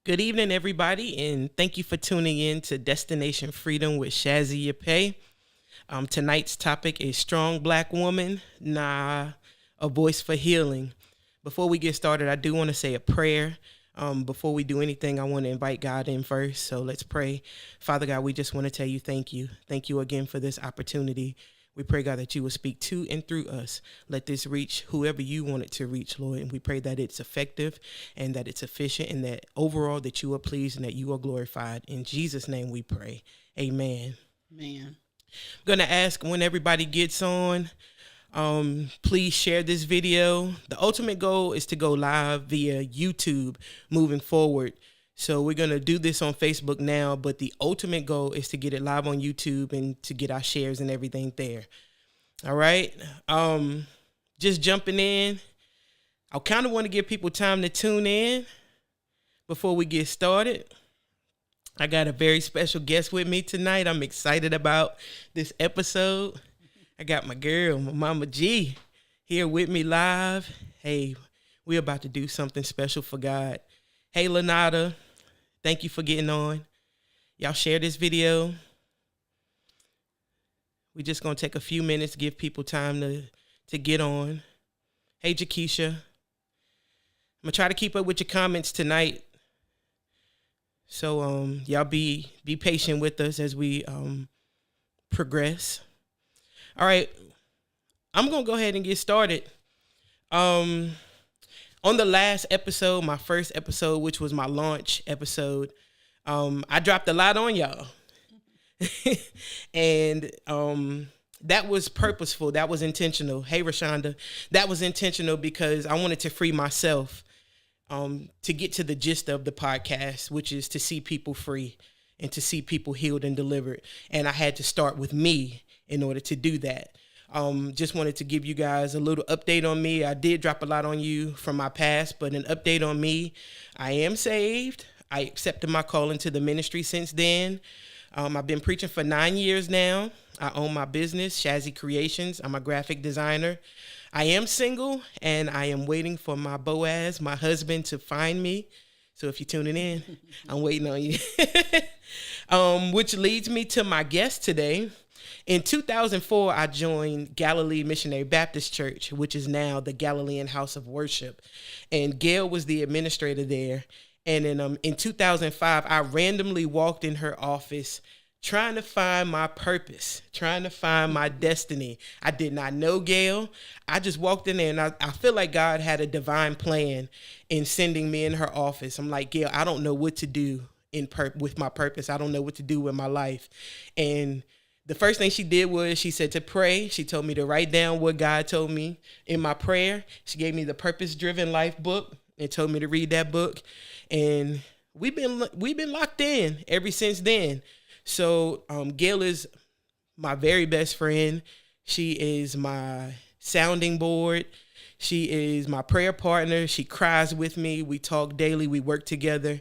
Good evening, everybody, and thank you for tuning in to Destination Freedom with Shazzy Yapay. Tonight's topic is Strong Black Woman, a voice for healing. Before we get started, I do want to say a prayer. Before we do anything, I want to invite God in first. So let's pray. Father God, we just want to tell you thank you. Thank you again for this opportunity. We pray, God, that you will speak to and through us. Let this reach whoever you want it to reach, Lord. And we pray that it's effective and that it's efficient and that overall that you are pleased and that you are glorified. In Jesus' name we pray. Amen. Man. I'm going to ask when everybody gets on, please share this video. The ultimate goal is to go live via YouTube moving forward. So we're going to do this on Facebook now, but the ultimate goal is to get it live on YouTube and to get our shares and everything there. All right. Just jumping in. I kind of want to give people time to tune in before we get started. I got a very special guest with me tonight. I'm excited about this episode. I got my girl, my Mama G, here with me live. Hey, we're about to do something special for God. Hey, Lanata, thank you for getting on. Y'all share this video. We're just going to take a few minutes, give people time to get on. Hey, Jakeisha. I'm going to try to keep up with your comments tonight. So y'all be patient with us as we progress. All right. I'm going to go ahead and get started. On the last episode, my first episode, which was my launch episode, I dropped a lot on y'all. And that was purposeful. That was intentional. Hey, Rashonda. That was intentional because I wanted to free myself to get to the gist of the podcast, which is to see people free and to see people healed and delivered. And I had to start with me in order to do that. Just wanted to give you guys a little update on me. I did drop a lot on you from my past, but an update on me. I am saved. I accepted my call into the ministry since then. I've been preaching for 9 years now. I own my business, Shazzy Creations. I'm a graphic designer. I am single, and I am waiting for my Boaz, my husband, to find me. So if you're tuning in, I'm waiting on you. Which leads me to my guest today. In 2004, I joined Galilee Missionary Baptist Church, which is now the Galilean House of Worship. And Gail was the administrator there. And in 2005, I randomly walked in her office trying to find my purpose, trying to find my destiny. I did not know Gail. I just walked in there, and I feel like God had a divine plan in sending me in her office. I'm like, Gail, I don't know what to do with my purpose. I don't know what to do with my life. And the first thing she did was she said to pray. She told me to write down what God told me in my prayer. She gave me the Purpose Driven Life book and told me to read that book. And we've been locked in ever since then. So Gail is my very best friend. She is my sounding board. She is my prayer partner. She cries with me. We talk daily. We work together.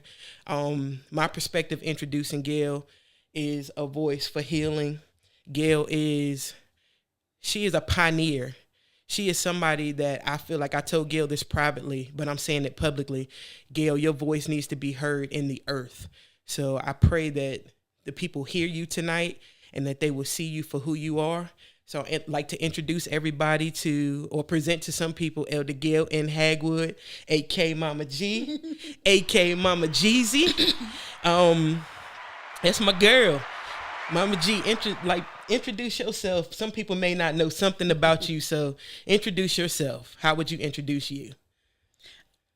My perspective introducing Gail is a voice for healing. Gail she is a pioneer. She is somebody that I feel like I told Gail this privately, but I'm saying it publicly. Gail, your voice needs to be heard in the earth. So I pray that the people hear you tonight and that they will see you for who you are. So I'd like to introduce everybody or present to some people, Elder Gail N. Hagwood, A.K. Mama G, A.K. Mama Jeezy. That's my girl. Mama G, introduce yourself. Some people may not know something about you, so introduce yourself. How would you introduce you?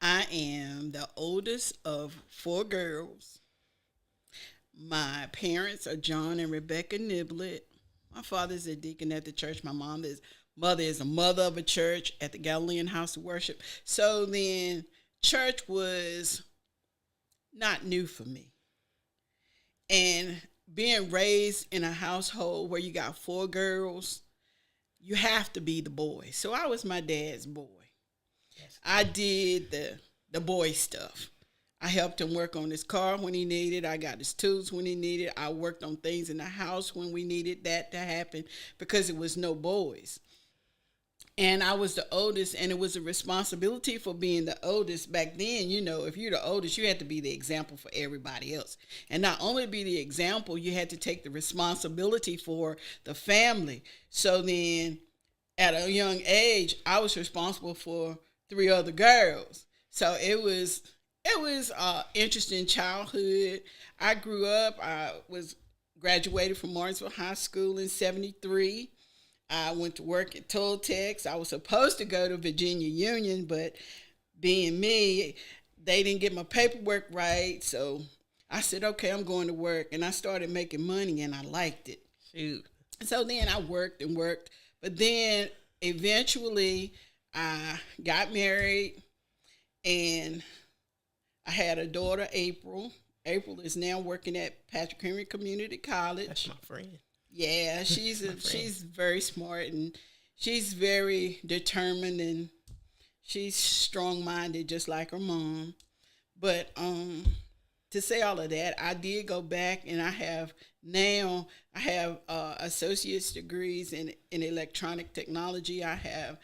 I am the oldest of 4 girls. My parents are John and Rebecca Niblett. My father's a deacon at the church. My mother is a mother of a church at the Galilean House of Worship. So then church was not new for me. And being raised in a household where you got 4 girls, you have to be the boy. So I was my dad's boy. I did the boy stuff. I helped him work on his car when he needed. I got his tools when he needed. I worked on things in the house when we needed that to happen because it was no boys. And I was the oldest, and it was a responsibility for being the oldest. Back then, if you're the oldest, you had to be the example for everybody else. And not only be the example, you had to take the responsibility for the family. So then at a young age, I was responsible for 3 other girls. So it was interesting childhood. I grew up, graduated from Martinsville High School in 73. I went to work at Toltecs. I was supposed to go to Virginia Union, but being me, they didn't get my paperwork right. So I said, okay, I'm going to work. And I started making money, and I liked it. Shoot. So then I worked and worked. But then eventually I got married, and I had a daughter, April. April is now working at Patrick Henry Community College. That's my friend. Yeah, she's very smart, and she's very determined, and she's strong-minded just like her mom. But to say all of that, I did go back, and I have associate's degrees in electronic technology. I have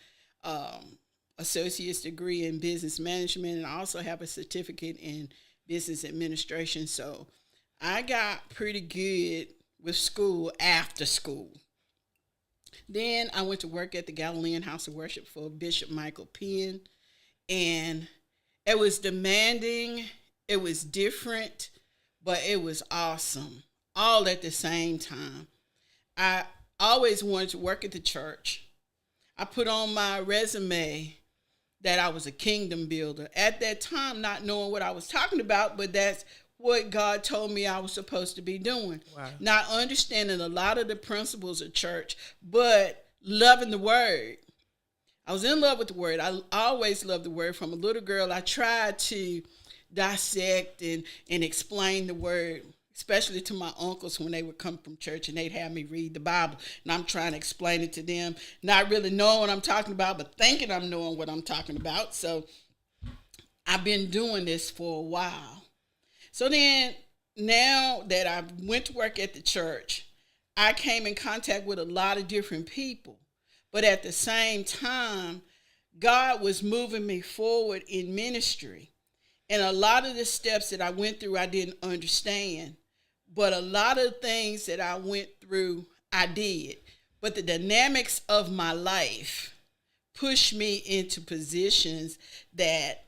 associate's degree in business management, and I also have a certificate in business administration. So I got pretty good with school after school. Then I went to work at the Galilean House of Worship for Bishop Michael Penn, and it was demanding, it was different, but it was awesome, all at the same time. I always wanted to work at the church. I put on my resume that I was a kingdom builder. At that time, not knowing what I was talking about, but that's what God told me I was supposed to be doing. Wow. Not understanding a lot of the principles of church, but loving the word. I was in love with the word. I always loved the word. From a little girl, I tried to dissect and explain the word, especially to my uncles when they would come from church and they'd have me read the Bible. And I'm trying to explain it to them, not really knowing what I'm talking about, but thinking I'm knowing what I'm talking about. So I've been doing this for a while. So then, now that I went to work at the church, I came in contact with a lot of different people. But at the same time, God was moving me forward in ministry. And a lot of the steps that I went through, I didn't understand. But a lot of things that I went through, I did. But the dynamics of my life pushed me into positions that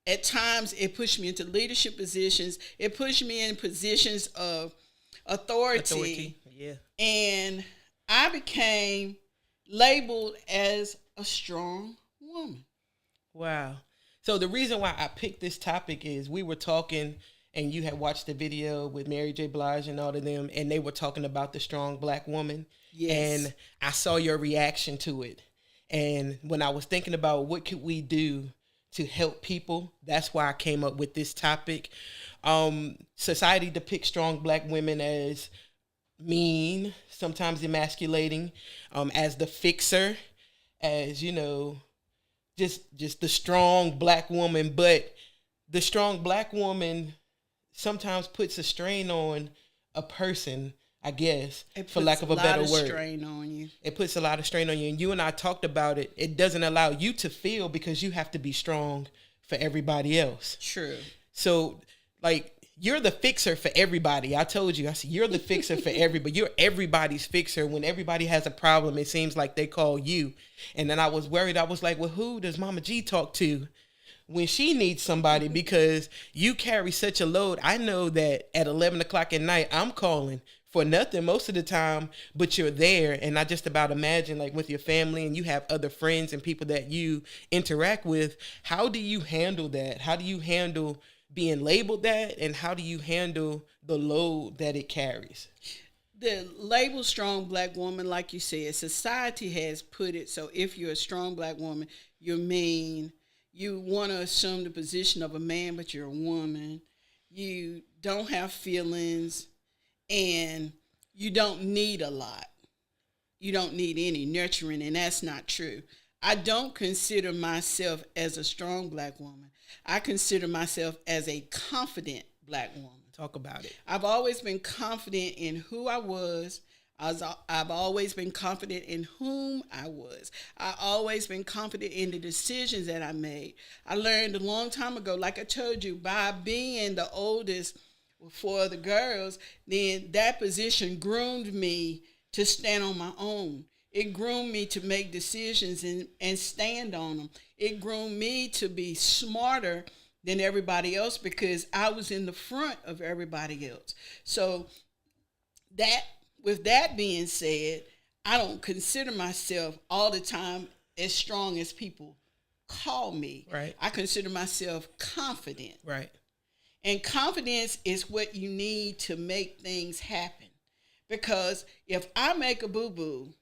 at times it pushed me into leadership positions. It pushed me in positions of authority. Yeah. And I became labeled as a strong woman. Wow. So the reason why I picked this topic is we were talking, and you had watched the video with Mary J. Blige and all of them, and they were talking about the strong black woman. Yes. And I saw your reaction to it. And when I was thinking about what could we do to help people, that's why I came up with this topic. Society depicts strong black women as mean, sometimes emasculating, as the fixer, as, just the strong black woman. But the strong black woman sometimes puts a strain on a person, I guess, for lack of a better word. Strain on you. It puts a lot of strain on you. And you and I talked about it. It doesn't allow you to feel because you have to be strong for everybody else. True. So, you're the fixer for everybody. I told you, I said, you're the fixer for everybody. You're everybody's fixer. When everybody has a problem, it seems like they call you. And then I was worried. I was like, well, who does Mama G talk to when she needs somebody? Because you carry such a load. I know that at 11 o'clock at night, I'm calling for nothing most of the time, but you're there. And I just about imagine, with your family, and you have other friends and people that you interact with. How do you handle that? How do you handle being labeled that, and how do you handle the load that it carries? The label strong black woman, like you said, society has put it so if you're a strong black woman, you're mean. You want to assume the position of a man, but you're a woman. You don't have feelings, and you don't need a lot. You don't need any nurturing, and that's not true. I don't consider myself as a strong black woman. I consider myself as a confident black woman. Talk about it. I've always been confident in who I was. I've always been confident in whom I was. I always been confident in the decisions that I made. I learned a long time ago, like I told you, by being the oldest for the girls, then that position groomed me to stand on my own. It groomed me to make decisions and stand on them. It groomed me to be smarter than everybody else because I was in the front of everybody else. So with that being said, I don't consider myself all the time as strong as people call me. Right. I consider myself confident. Right. And confidence is what you need to make things happen. Because if I make a boo-boo,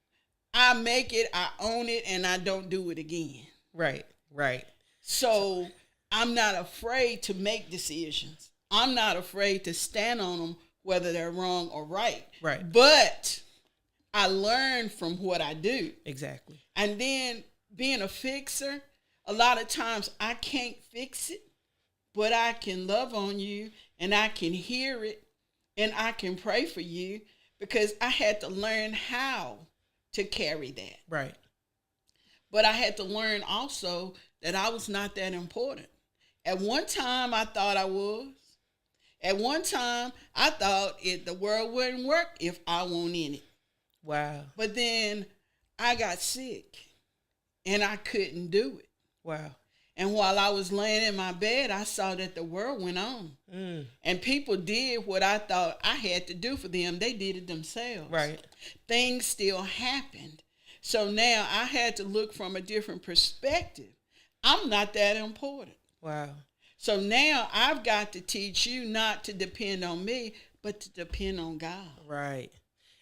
I make it, I own it, and I don't do it again. Right. Right. So I'm not afraid to make decisions. I'm not afraid to stand on them, whether they're wrong or right. Right. But I learn from what I do. Exactly. And then being a fixer, a lot of times I can't fix it, but I can love on you and I can hear it and I can pray for you because I had to learn how to carry that. Right. But I had to learn also that I was not that important. At one time, I thought I was. At one time, I thought the world wouldn't work if I weren't in it. Wow. But then I got sick and I couldn't do it. Wow. And while I was laying in my bed, I saw that the world went on. And people did what I thought I had to do for them. They did it themselves. Right. Things still happened. So now I had to look from a different perspective. I'm not that important. Wow. So now I've got to teach you not to depend on me, but to depend on God. Right.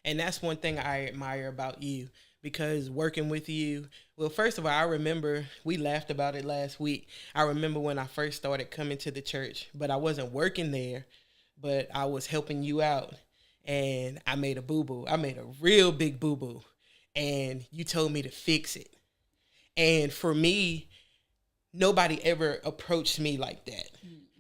And that's one thing I admire about you, because working with you, well, first of all, I remember we laughed about it last week. I remember when I first started coming to the church, but I wasn't working there, but I was helping you out. And I made a boo-boo. I made a real big boo-boo. And you told me to fix it. And for me, nobody ever approached me like that.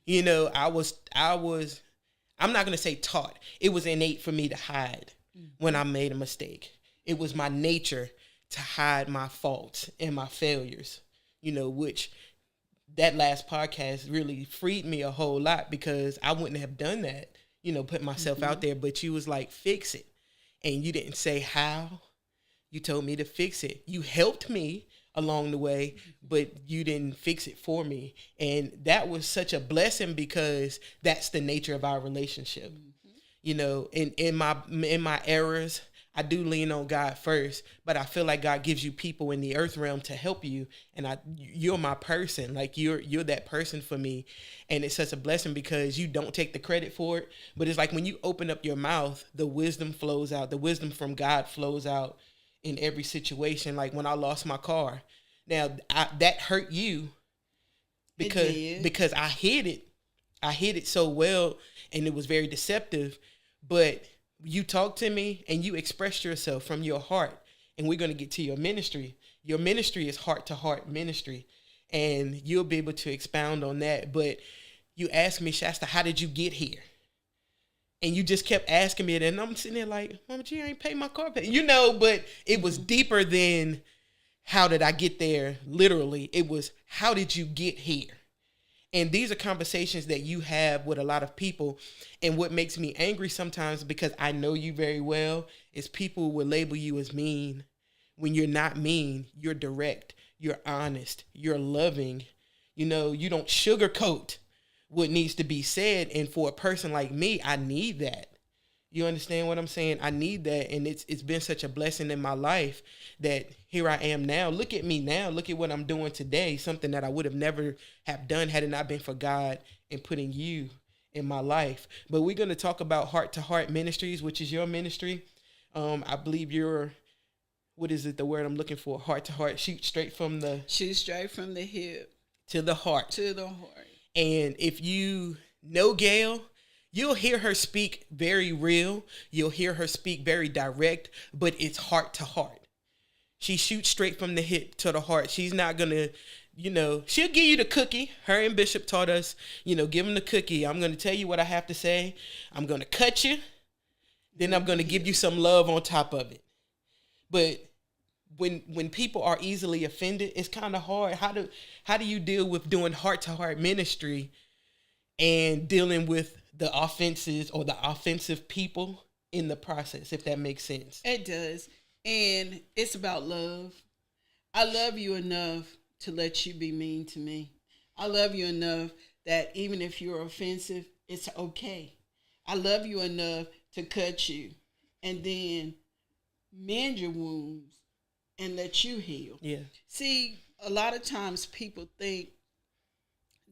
You know, I'm not going to say taught. It was innate for me to hide when I made a mistake. It was my nature to hide my faults and my failures, you know, which that last podcast really freed me a whole lot because I wouldn't have done that, you know, put myself out there. But you was like, fix it. And you didn't say how. You told me to fix it. You helped me along the way, but you didn't fix it for me. And that was such a blessing because that's the nature of our relationship. You know, in my errors, I do lean on God first, but I feel like God gives you people in the earth realm to help you. And you're my person. Like you're that person for me. And it's such a blessing because you don't take the credit for it. But it's like when you open up your mouth, the wisdom flows out. The wisdom from God flows out in every situation. Like when I lost my car. Now that hurt you because I hid it. I hid it so well and it was very deceptive. But you talked to me and you expressed yourself from your heart. And we're going to get to your ministry. Your ministry is heart-to-heart ministry. And you'll be able to expound on that. But you asked me, Shasta, how did you get here? And you just kept asking me it. And I'm sitting there like, Mama G, I ain't paid my car payment. You know, but it was deeper than how did I get there? Literally, it was how did you get here? And these are conversations that you have with a lot of people. And what makes me angry sometimes, because I know you very well, is people will label you as mean. When you're not mean, you're direct, you're honest, you're loving. You know, you don't sugarcoat what needs to be said. And for a person like me, I need that. You understand what I'm saying? I need that. And it's been such a blessing in my life that here I am now. Look at me now. Look at what I'm doing today. Something that I would have never have done had it not been for God and putting you in my life. But we're going to talk about Heart to Heart Ministries, which is your ministry. I believe you're, what is it, the word I'm looking for? Heart to heart. Shoot straight from the hip to the heart. To the heart. And if you know Gail, you'll hear her speak very real. You'll hear her speak very direct, but it's heart to heart. She shoots straight from the hip to the heart. She's not going to, you know, she'll give you the cookie. Her and Bishop taught us, you know, give them the cookie. I'm going to tell you what I have to say. I'm going to cut you. Then I'm going to give you some love on top of it. But when people are easily offended, it's kind of hard. How do you deal with doing heart-to-heart ministry and dealing with the offenses or the offensive people in the process, if that makes sense? It does. And it's about love. I love you enough to let you be mean to me. I love you enough that even if you're offensive, it's okay. I love you enough to cut you and then mend your wounds and let you heal. Yeah. See, a lot of times people think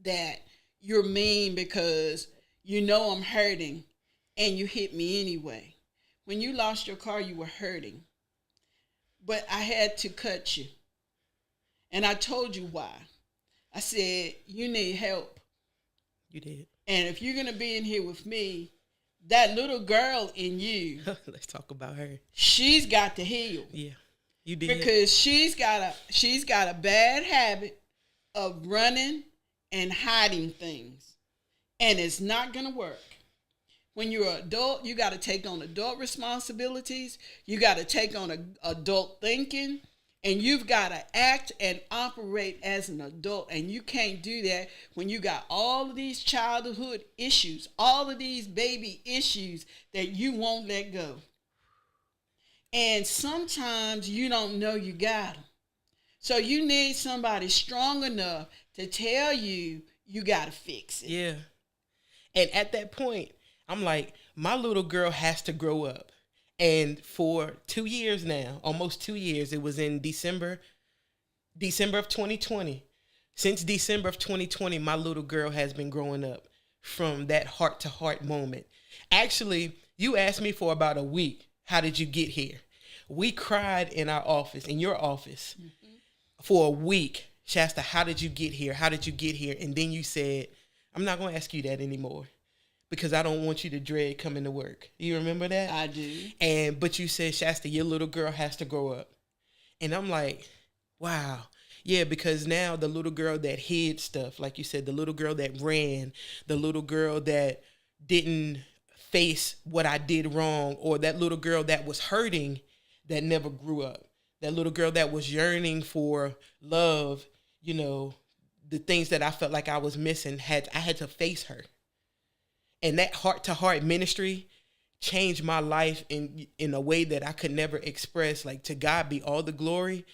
that you're mean because you know I'm hurting and you hit me anyway. When you lost your car, you were hurting. But I had to cut you. And I told you why. I said, you need help. You did. And if you're going to be in here with me, that little girl in you. Let's talk about her. She's got to heal. Yeah, you did. Because she's got a bad habit of running and hiding things. And it's not going to work. When you're an adult, you got to take on adult responsibilities. You got to take on adult thinking. And you've got to act and operate as an adult. And you can't do that when you got all of these childhood issues, all of these baby issues that you won't let go. And sometimes you don't know you got them. So you need somebody strong enough to tell you you got to fix it. Yeah. And at that point, I'm like, my little girl has to grow up. And for 2 years now, almost 2 years, it was in December of 2020. Since December of 2020, my little girl has been growing up from that heart-to-heart moment. Actually, you asked me for about a week, how did you get here? We cried in our office, in your office, for a week. Shasta, how did you get here? How did you get here? And then you said, I'm not going to ask you that anymore, because I don't want you to dread coming to work. You remember that? I do. But you said, Shasta, your little girl has to grow up. And I'm like, wow. Yeah, because now the little girl that hid stuff, like you said, the little girl that ran, the little girl that didn't face what I did wrong, or that little girl that was hurting that never grew up, that little girl that was yearning for love, you know, the things that I felt like I was missing, I had to face her. And that heart-to-heart ministry changed my life in a way that I could never express. Like, to God be all the glory.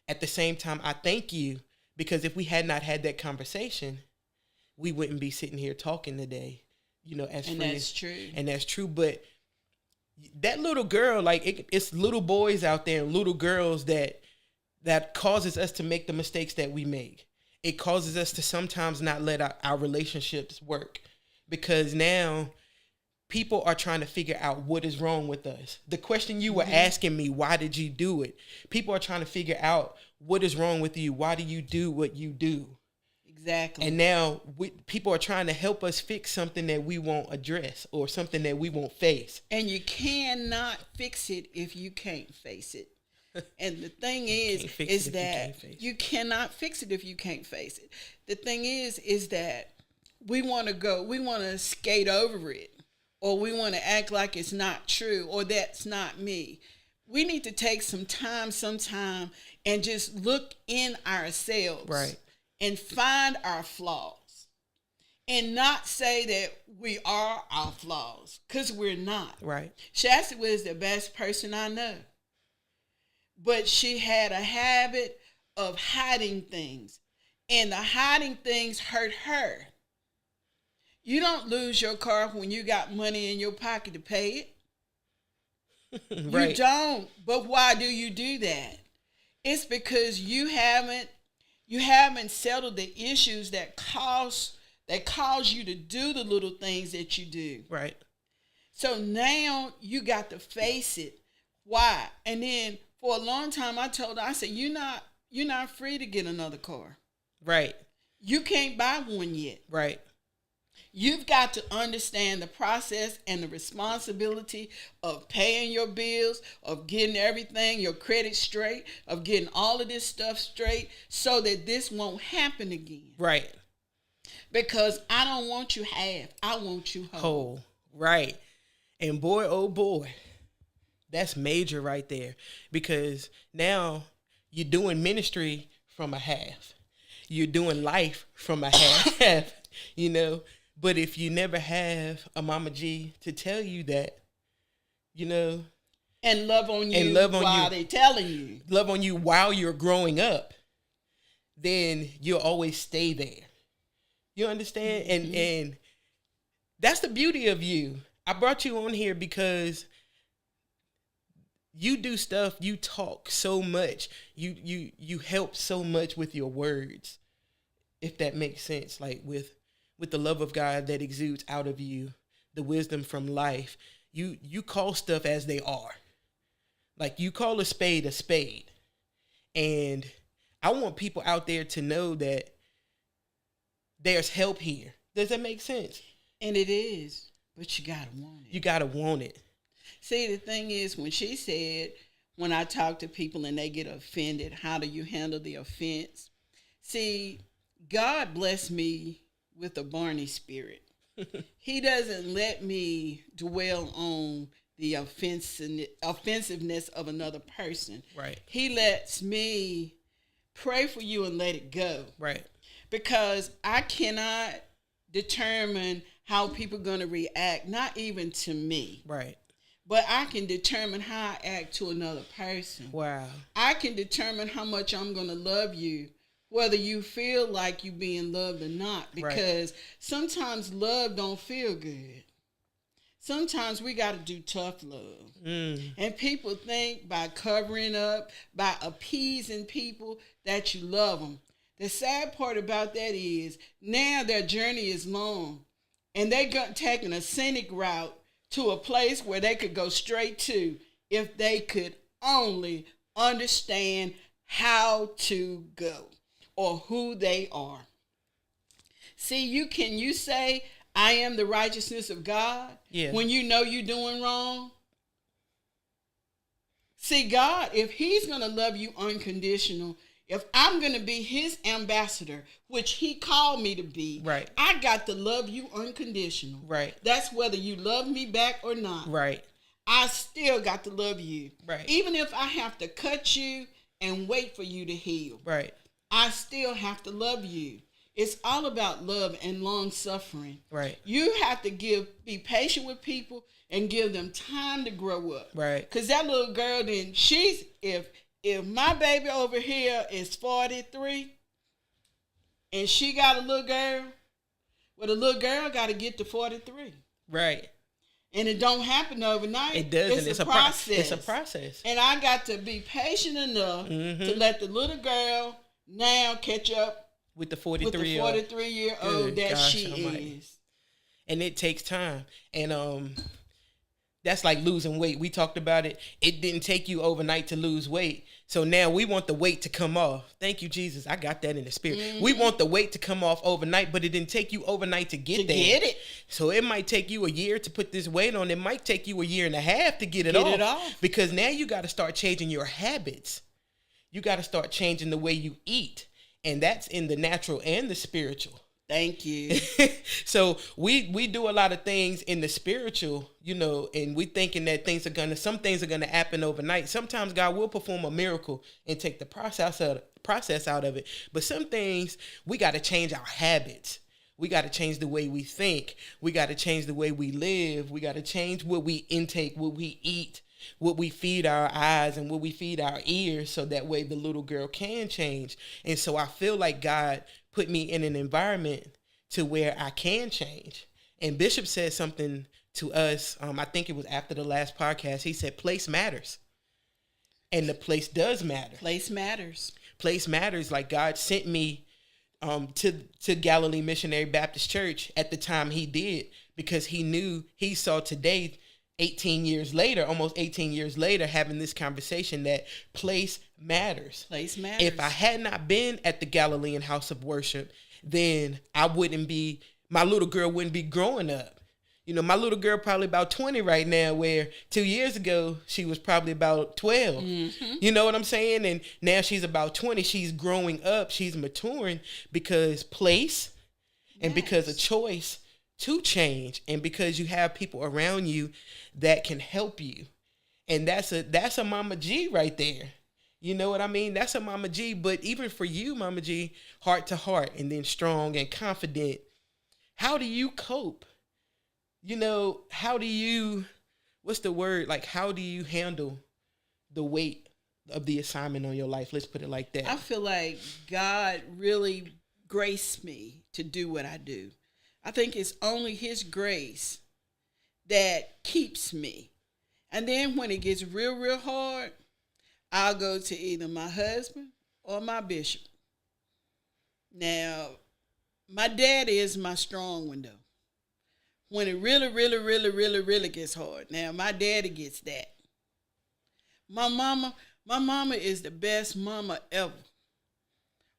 At the same time, I thank you, because if we had not had that conversation, we wouldn't be sitting here talking today, you know, as friends. And that's true. And that's true. But that little girl, like, it's little boys out there and little girls that causes us to make the mistakes that we make. It causes us to sometimes not let our relationships work. Because now people are trying to figure out what is wrong with us. The question you were asking me, why did you do it? People are trying to figure out what is wrong with you. Why do you do what you do? Exactly. And now people are trying to help us fix something that we won't address, or something that we won't face. And you cannot fix it if you can't face it. And the thing is that you cannot fix it if you can't face it. The thing is that we want to skate over it, or we want to act like it's not true, or that's not me. We need to take some time and just look in ourselves, right, and find our flaws, and not say that we are our flaws, because we're not. Right. Shasta was the best person I know, but she had a habit of hiding things, and the hiding things hurt her. You don't lose your car when you got money in your pocket to pay it. Right. You don't. But why do you do that? It's because you haven't settled the issues that cause you to do the little things that you do. Right. So now you got to face it. Why? And then for a long time I told her, I said, you're not free to get another car. Right. You can't buy one yet. Right. You've got to understand the process and the responsibility of paying your bills, of getting everything, your credit straight, of getting all of this stuff straight, so that this won't happen again. Right. Because I don't want you half. I want you whole. Right. And boy, oh boy, that's major right there, because now you're doing ministry from a half. You're doing life from a half, you know. But if you never have a Mama G to tell you that, you know, and love on you while they telling you, love on you while you're growing up, then you'll always stay there. You understand? Mm-hmm. And that's the beauty of you. I brought you on here because you do stuff, you talk so much, you help so much with your words, if that makes sense, like with the love of God that exudes out of you, the wisdom from life. You call stuff as they are. Like, you call a spade a spade. And I want people out there to know that there's help here. Does that make sense? And it is, but you gotta want it. You gotta want it. See, the thing is, when she said, when I talk to people and they get offended, how do you handle the offense? See, God blessed me with a Barney spirit. He doesn't let me dwell on the offensiveness of another person. Right. He lets me pray for you and let it go. Right. Because I cannot determine how people are going to react, not even to me. Right. But I can determine how I act to another person. Wow. I can determine how much I'm going to love you, whether you feel like you being loved or not. Because sometimes love don't feel good. Sometimes we got to do tough love. And people think by covering up, by appeasing people, that you love them. The sad part about that is now their journey is long, and they got taking a scenic route to a place where they could go straight to if they could only understand how to go or who they are. See, you say, I am the righteousness of God, when you know you're doing wrong? See, God, if he's going to love you unconditional, if I'm going to be his ambassador, which he called me to be, right, I got to love you unconditional. Right. That's whether you love me back or not. Right. I still got to love you. Right. Even if I have to cut you and wait for you to heal. Right. I still have to love you. It's all about love and long suffering. Right. You have to be patient with people and give them time to grow up. Right. Because that little girl, then if my baby over here is 43 and she got a little girl, well, the little girl got to get to 43. Right. And it don't happen overnight. It doesn't. It's a process. It's a process. And I got to be patient enough to let the little girl now catch up with the 43-year-old that she is. And it takes time. And that's like losing weight. We talked about it. It didn't take you overnight to lose weight. So now we want the weight to come off. Thank you, Jesus. I got that in the spirit. Mm-hmm. We want the weight to come off overnight, but it didn't take you overnight to get there. Get it. So it might take you a year to put this weight on. It might take you a year and a half to get it off. Because now you got to start changing your habits. You got to start changing the way you eat. And that's in the natural and the spiritual. Thank you. So we do a lot of things in the spiritual, you know, and we thinking that some things are gonna happen overnight. Sometimes God will perform a miracle and take the process out of it. But some things we got to change our habits. We got to change the way we think. We got to change the way we live. We got to change what we intake, what we eat, what we feed our eyes and what we feed our ears, so that way the little girl can change. And so I feel like God put me in an environment to where I can change. And Bishop said something to us, I think it was after the last podcast. He said, place matters. And the place does matter. Place matters. Place matters. Like, God sent me to Galilee Missionary Baptist Church at the time he did, because he saw today, 18 years later, almost 18 years later, having this conversation that place matters. Place matters. If I had not been at the Galilean House of Worship, then my little girl wouldn't be growing up. You know, my little girl probably about 20 right now, where 2 years ago, she was probably about 12. Mm-hmm. You know what I'm saying? And now she's about 20. She's growing up. She's maturing because place and because of choice to change, and because you have people around you that can help you. And that's a Mama G right there. You know what I mean? That's a Mama G. But even for you, Mama G, heart to heart, and then strong and confident, how do you cope? You know, how do you, what's the word? Like, how do you handle the weight of the assignment on your life? Let's put it like that. I feel like God really graced me to do what I do. I think it's only his grace that keeps me. And then when it gets real, real hard, I'll go to either my husband or my bishop. Now, my dad is my strong one, though. When it really, really, really, really, really gets hard. Now, my daddy gets that. My mama is the best mama ever.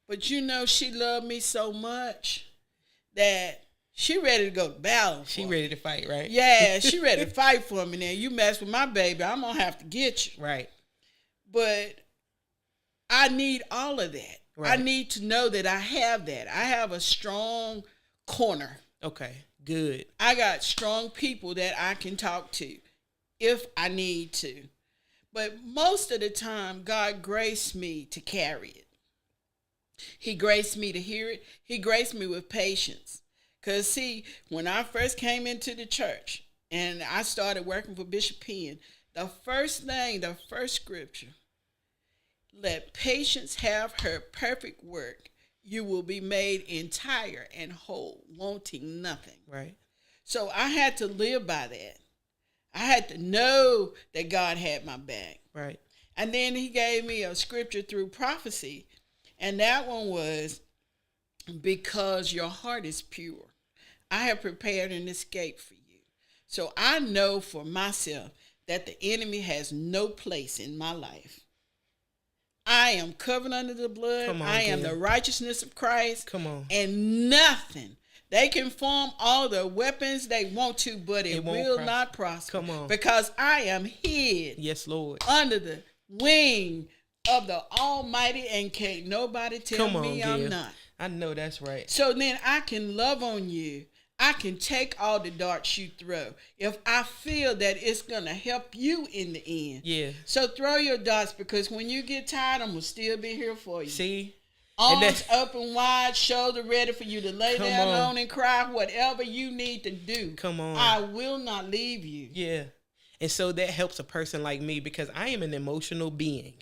But you know, she loved me so much that she ready to go to battle. She ready to fight, right? Yeah, she ready to fight for me. Now, you mess with my baby, I'm going to have to get you. Right. But I need all of that. Right. I need to know that I have that. I have a strong corner. Okay, good. I got strong people that I can talk to if I need to. But most of the time, God graced me to carry it. He graced me to hear it. He graced me with patience. Because, see, when I first came into the church and I started working for Bishop Penn, the first scripture, let patience have her perfect work. You will be made entire and whole, wanting nothing. Right. So I had to live by that. I had to know that God had my back. Right. And then he gave me a scripture through prophecy. And that one was, because your heart is pure, I have prepared an escape for you. So I know for myself that the enemy has no place in my life. I am covered under the blood. Come on, I am Gail. the righteousness of Christ. Come on. And nothing. They can form all the weapons they want to, but it will not prosper. Come on. Because I am hid. Yes, Lord. Under the wing of the Almighty, and can't nobody tell me Gail. I'm not. I know that's right. So then I can love on you. I can take all the darts you throw if I feel that it's going to help you in the end. Yeah. So throw your darts, because when you get tired, I'm going to still be here for you. See? Arms up and wide, shoulder ready for you to lay Come down on. on and cry, whatever you need to do. Come on. I will not leave you. Yeah. And so that helps a person like me, because I am an emotional being.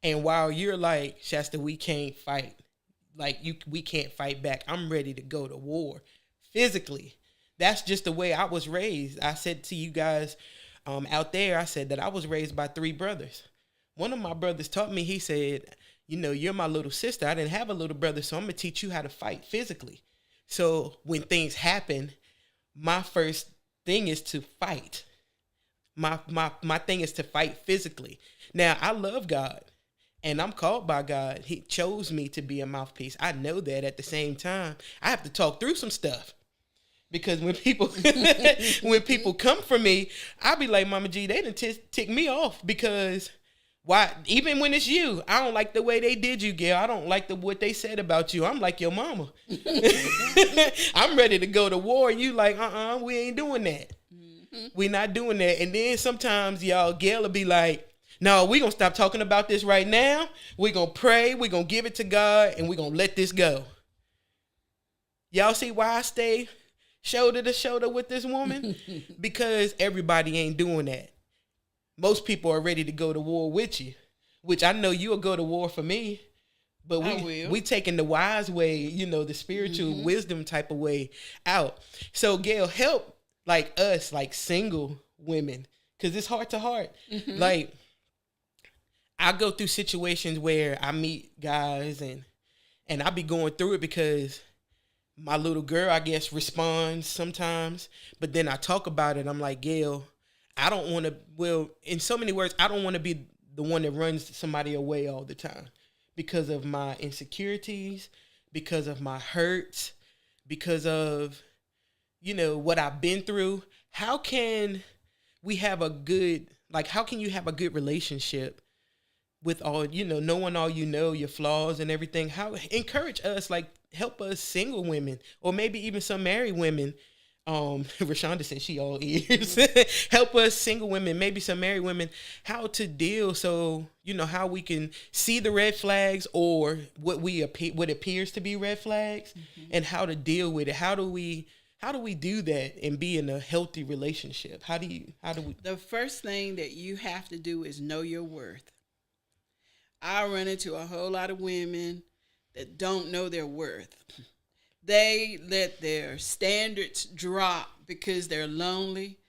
And while you're like, Shasta, we can't fight. We can't fight back. I'm ready to go to war physically. That's just the way I was raised. I said to you guys out there, I said that I was raised by 3 brothers. One of my brothers taught me, he said, you know, you're my little sister. I didn't have a little brother, so I'm going to teach you how to fight physically. So when things happen, my first thing is to fight. My thing is to fight physically. Now, I love God, and I'm called by God. He chose me to be a mouthpiece. I know that. At the same time, I have to talk through some stuff. Because when people come for me, I'll be like, Mama G, they done tick me off, because why? Even when it's you, I don't like the way they did you, Gail. I don't like what they said about you. I'm like your mama. I'm ready to go to war. You like, we ain't doing that. Mm-hmm. We not doing that. And then sometimes, y'all, Gail will be like, no, we going to stop talking about this right now. We going to pray. We going to give it to God, and we going to let this go. Y'all see why I stay shoulder to shoulder with this woman? Because everybody ain't doing that. Most people are ready to go to war with you, which I know you'll go to war for me, but we taking the wise way, you know, the spiritual wisdom type of way out. So Gail, help like us, like single women, because it's heart to heart. Mm-hmm. Like, I go through situations where I meet guys and I be going through it because my little girl, I guess, responds sometimes, but then I talk about it. I'm like, Gail, I don't want to, well, in so many words, I don't want to be the one that runs somebody away all the time because of my insecurities, because of my hurts, because of, you know, what I've been through. How can we have a good, like, how can you have a good relationship with all, you know, knowing all you know, your flaws and everything? How, encourage us, like, help us single women, or maybe even some married women, Rashonda said she all ears. Help us single women, maybe some married women, how to deal, so how we can see the red flags or what appears to be red flags, and how to deal with it. How do we do that and be in a healthy relationship? How do we? The first thing that you have to do is know your worth. I run into a whole lot of women that don't know their worth. They let their standards drop because they're lonely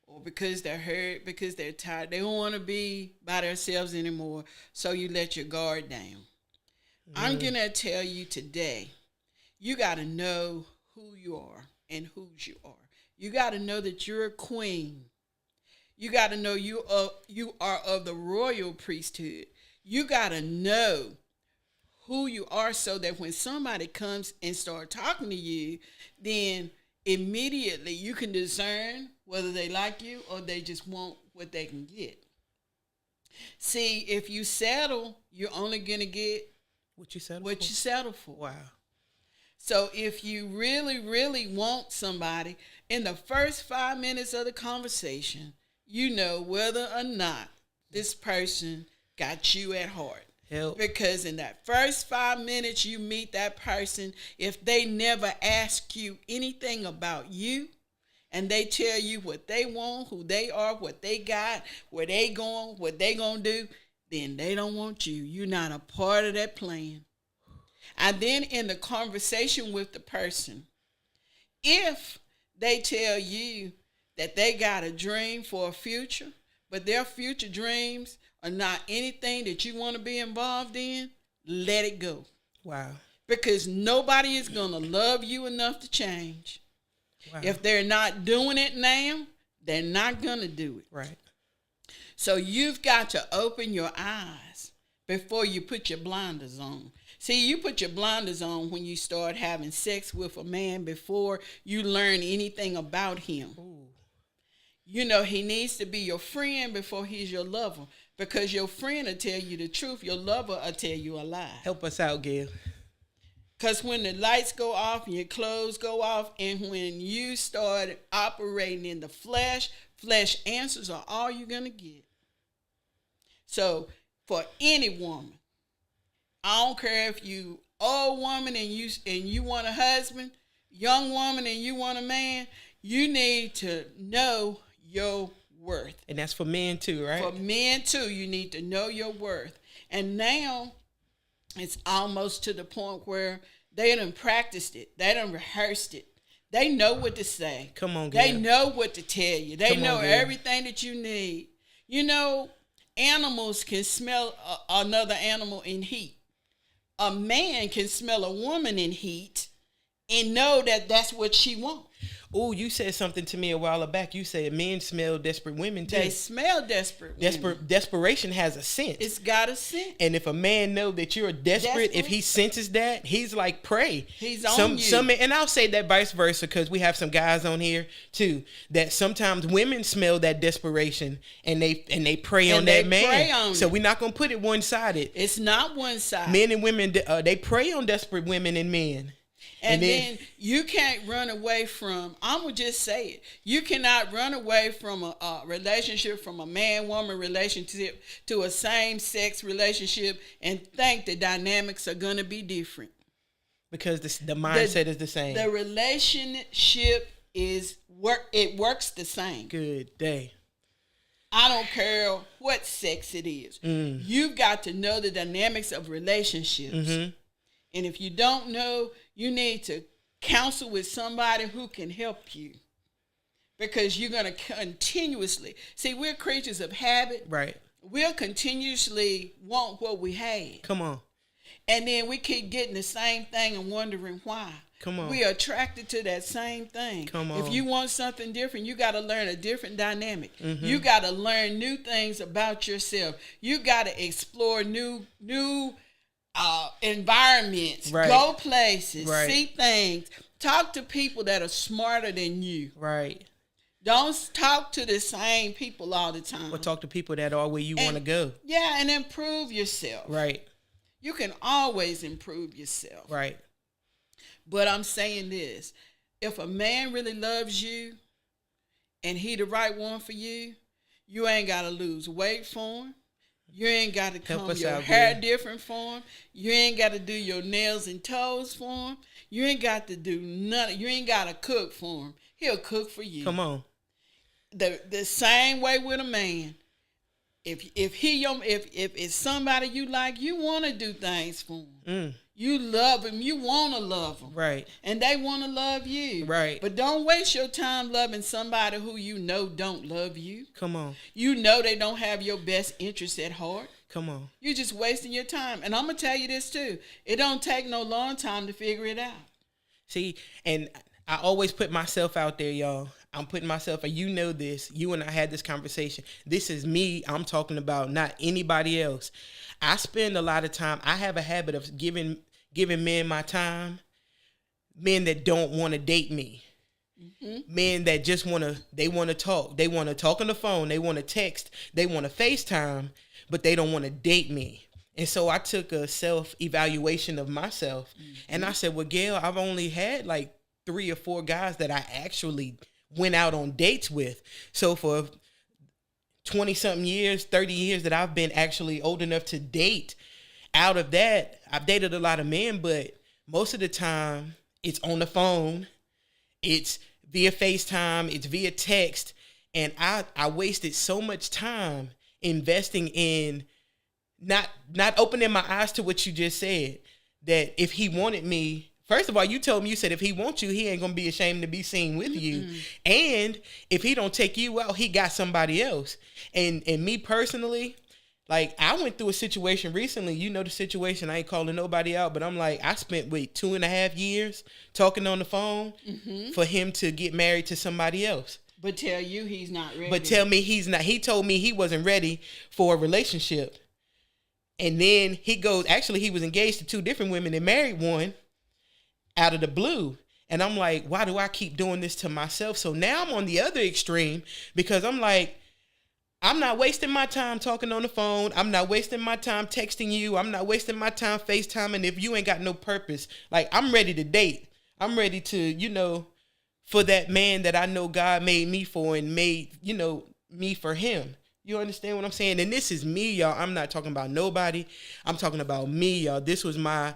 or because they're hurt, because they're tired. They don't want to be by themselves anymore, so you let your guard down. I'm going to tell you today, you got to know who you are and whose you are. You got to know that you're a queen. You got to know you are of the royal priesthood. You got to know who you are, so that when somebody comes and start talking to you, then immediately you can discern whether they like you or they just want what they can get. See, if you settle, you're only going to get what you settle for. Wow. So if you really, really want somebody, in the first 5 minutes of the conversation, you know whether or not this person got you at heart. Help. Because in that first 5 minutes you meet that person, if they never ask you anything about you, and they tell you what they want, who they are, what they got, where they going, what they gonna do, then they don't want you. You're not a part of that plan. And then in the conversation with the person, if they tell you that they got a dream for a future, but their future dreams are not anything that you want to be involved in, let it go. Wow. Because nobody is going to love you enough to change. Wow. If they're not doing it now, they're not going to do it. Right. So you've got to open your eyes before you put your blinders on. See, you put your blinders on when you start having sex with a man before you learn anything about him. Ooh. He needs to be your friend before he's your lover. Because your friend will tell you the truth. Your lover will tell you a lie. Help us out, Gail. Because when the lights go off and your clothes go off, and when you start operating in the flesh answers are all you're going to get. So for any woman, I don't care if you old woman and you want a husband, young woman and you want a man, you need to know your worth. And that's for men too, right? For men too, you need to know your worth. And now it's almost to the point where they done practiced it. They done rehearsed it. They know what to say. Come on, Gail. They know what to tell you. They know everything that you need. Animals can smell another animal in heat. A man can smell a woman in heat and know that that's what she wants. Oh, you said something to me a while back. You said men smell desperate women too. They smell desperate women. Desperation has a scent. It's got a scent. And if a man know that you're desperate, if he senses that, he's like, pray. He's on you. And I'll say that vice versa, because we have some guys on here too that sometimes women smell that desperation and they prey on that man. So we're not gonna put it one sided. It's not one sided. Men and women, they prey on desperate women and men. And then you can't run away from, I'm going to just say it, you cannot run away from a relationship, from a man-woman relationship to a same-sex relationship and think the dynamics are going to be different. Because the mindset is the same. The relationship it works the same. Good day. I don't care what sex it is. You've got to know the dynamics of relationships. Mm-hmm. And if you don't know, you need to counsel with somebody who can help you. Because you're going to continuously, see, we're creatures of habit. Right. We'll continuously want what we have. Come on. And then we keep getting the same thing and wondering why. Come on. We are attracted to that same thing. Come on. If you want something different, you got to learn a different dynamic. Mm-hmm. You got to learn new things about yourself. You got to explore new environments, right. Go places, right. See things, talk to people that are smarter than you. Right. Don't talk to the same people all the time. Or talk to people that are where you want to go. Yeah, and improve yourself. Right. You can always improve yourself. Right. But I'm saying this, if a man really loves you and he the right one for you, you ain't got to lose weight for him. You ain't got to comb your hair different for him. You ain't got to do your nails and toes for him. You ain't got to do nothing. You ain't got to cook for him. He'll cook for you. Come on. The same way with a man. If it's somebody you like, you want to do things for him. You love him. You want to love him. Right. And they want to love you. Right. But don't waste your time loving somebody who you know don't love you. Come on. You know they don't have your best interests at heart. Come on. You're just wasting your time. And I'm going to tell you this too. It don't take no long time to figure it out. See, and I always put myself out there, y'all. I'm putting myself, and you know this. You and I had this conversation. This is me. I'm talking about, not anybody else. I spend a lot of time. I have a habit of giving men my time. Men that don't want to date me. Mm-hmm. Men that just want to talk. They want to talk on the phone. They want to text. They want to FaceTime, but they don't want to date me. And so I took a self-evaluation of myself. Mm-hmm. And I said, well, Gail, I've only had like 3 or 4 guys that I actually went out on dates with. So for 20-something years, 30 years that I've been actually old enough to date, out of that, I've dated a lot of men, but most of the time it's on the phone, it's via FaceTime, it's via text, and I wasted so much time investing in not opening my eyes to what you just said, that if he wanted me, first of all, you told me, you said if he wants you, he ain't going to be ashamed to be seen with you. And if he don't take you out, he got somebody else. And me personally, like, I went through a situation recently. You know the situation. I ain't calling nobody out, but I'm like, I spent, 2.5 years talking on the phone for him to get married to somebody else. But tell you he's not ready. But tell me he's not. He told me he wasn't ready for a relationship. And then he goes, actually, he was engaged to 2 different women and married one out of the blue. And I'm like, why do I keep doing this to myself? So now I'm on the other extreme, because I'm like, I'm not wasting my time talking on the phone. I'm not wasting my time texting you. I'm not wasting my time FaceTiming if you ain't got no purpose. Like, I'm ready to date. I'm ready to, for that man that I know God made me for and made, me for him. You understand what I'm saying? And this is me, y'all. I'm not talking about nobody. I'm talking about me, y'all. This was my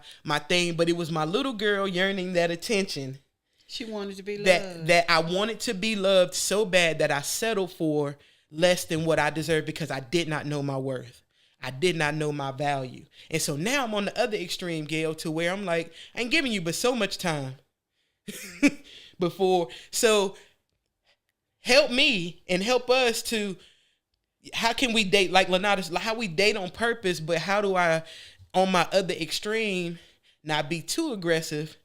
thing, but it was my little girl yearning that attention. She wanted to be loved. That I wanted to be loved so bad that I settled for less than what I deserved, because I did not know my worth. I did not know my value. And so now I'm on the other extreme, Gail, to where I'm like, I ain't giving you but so much time before. So help me and help us to, how can we date, like Lanata's, how we date on purpose, but how do I, on my other extreme, not be too aggressive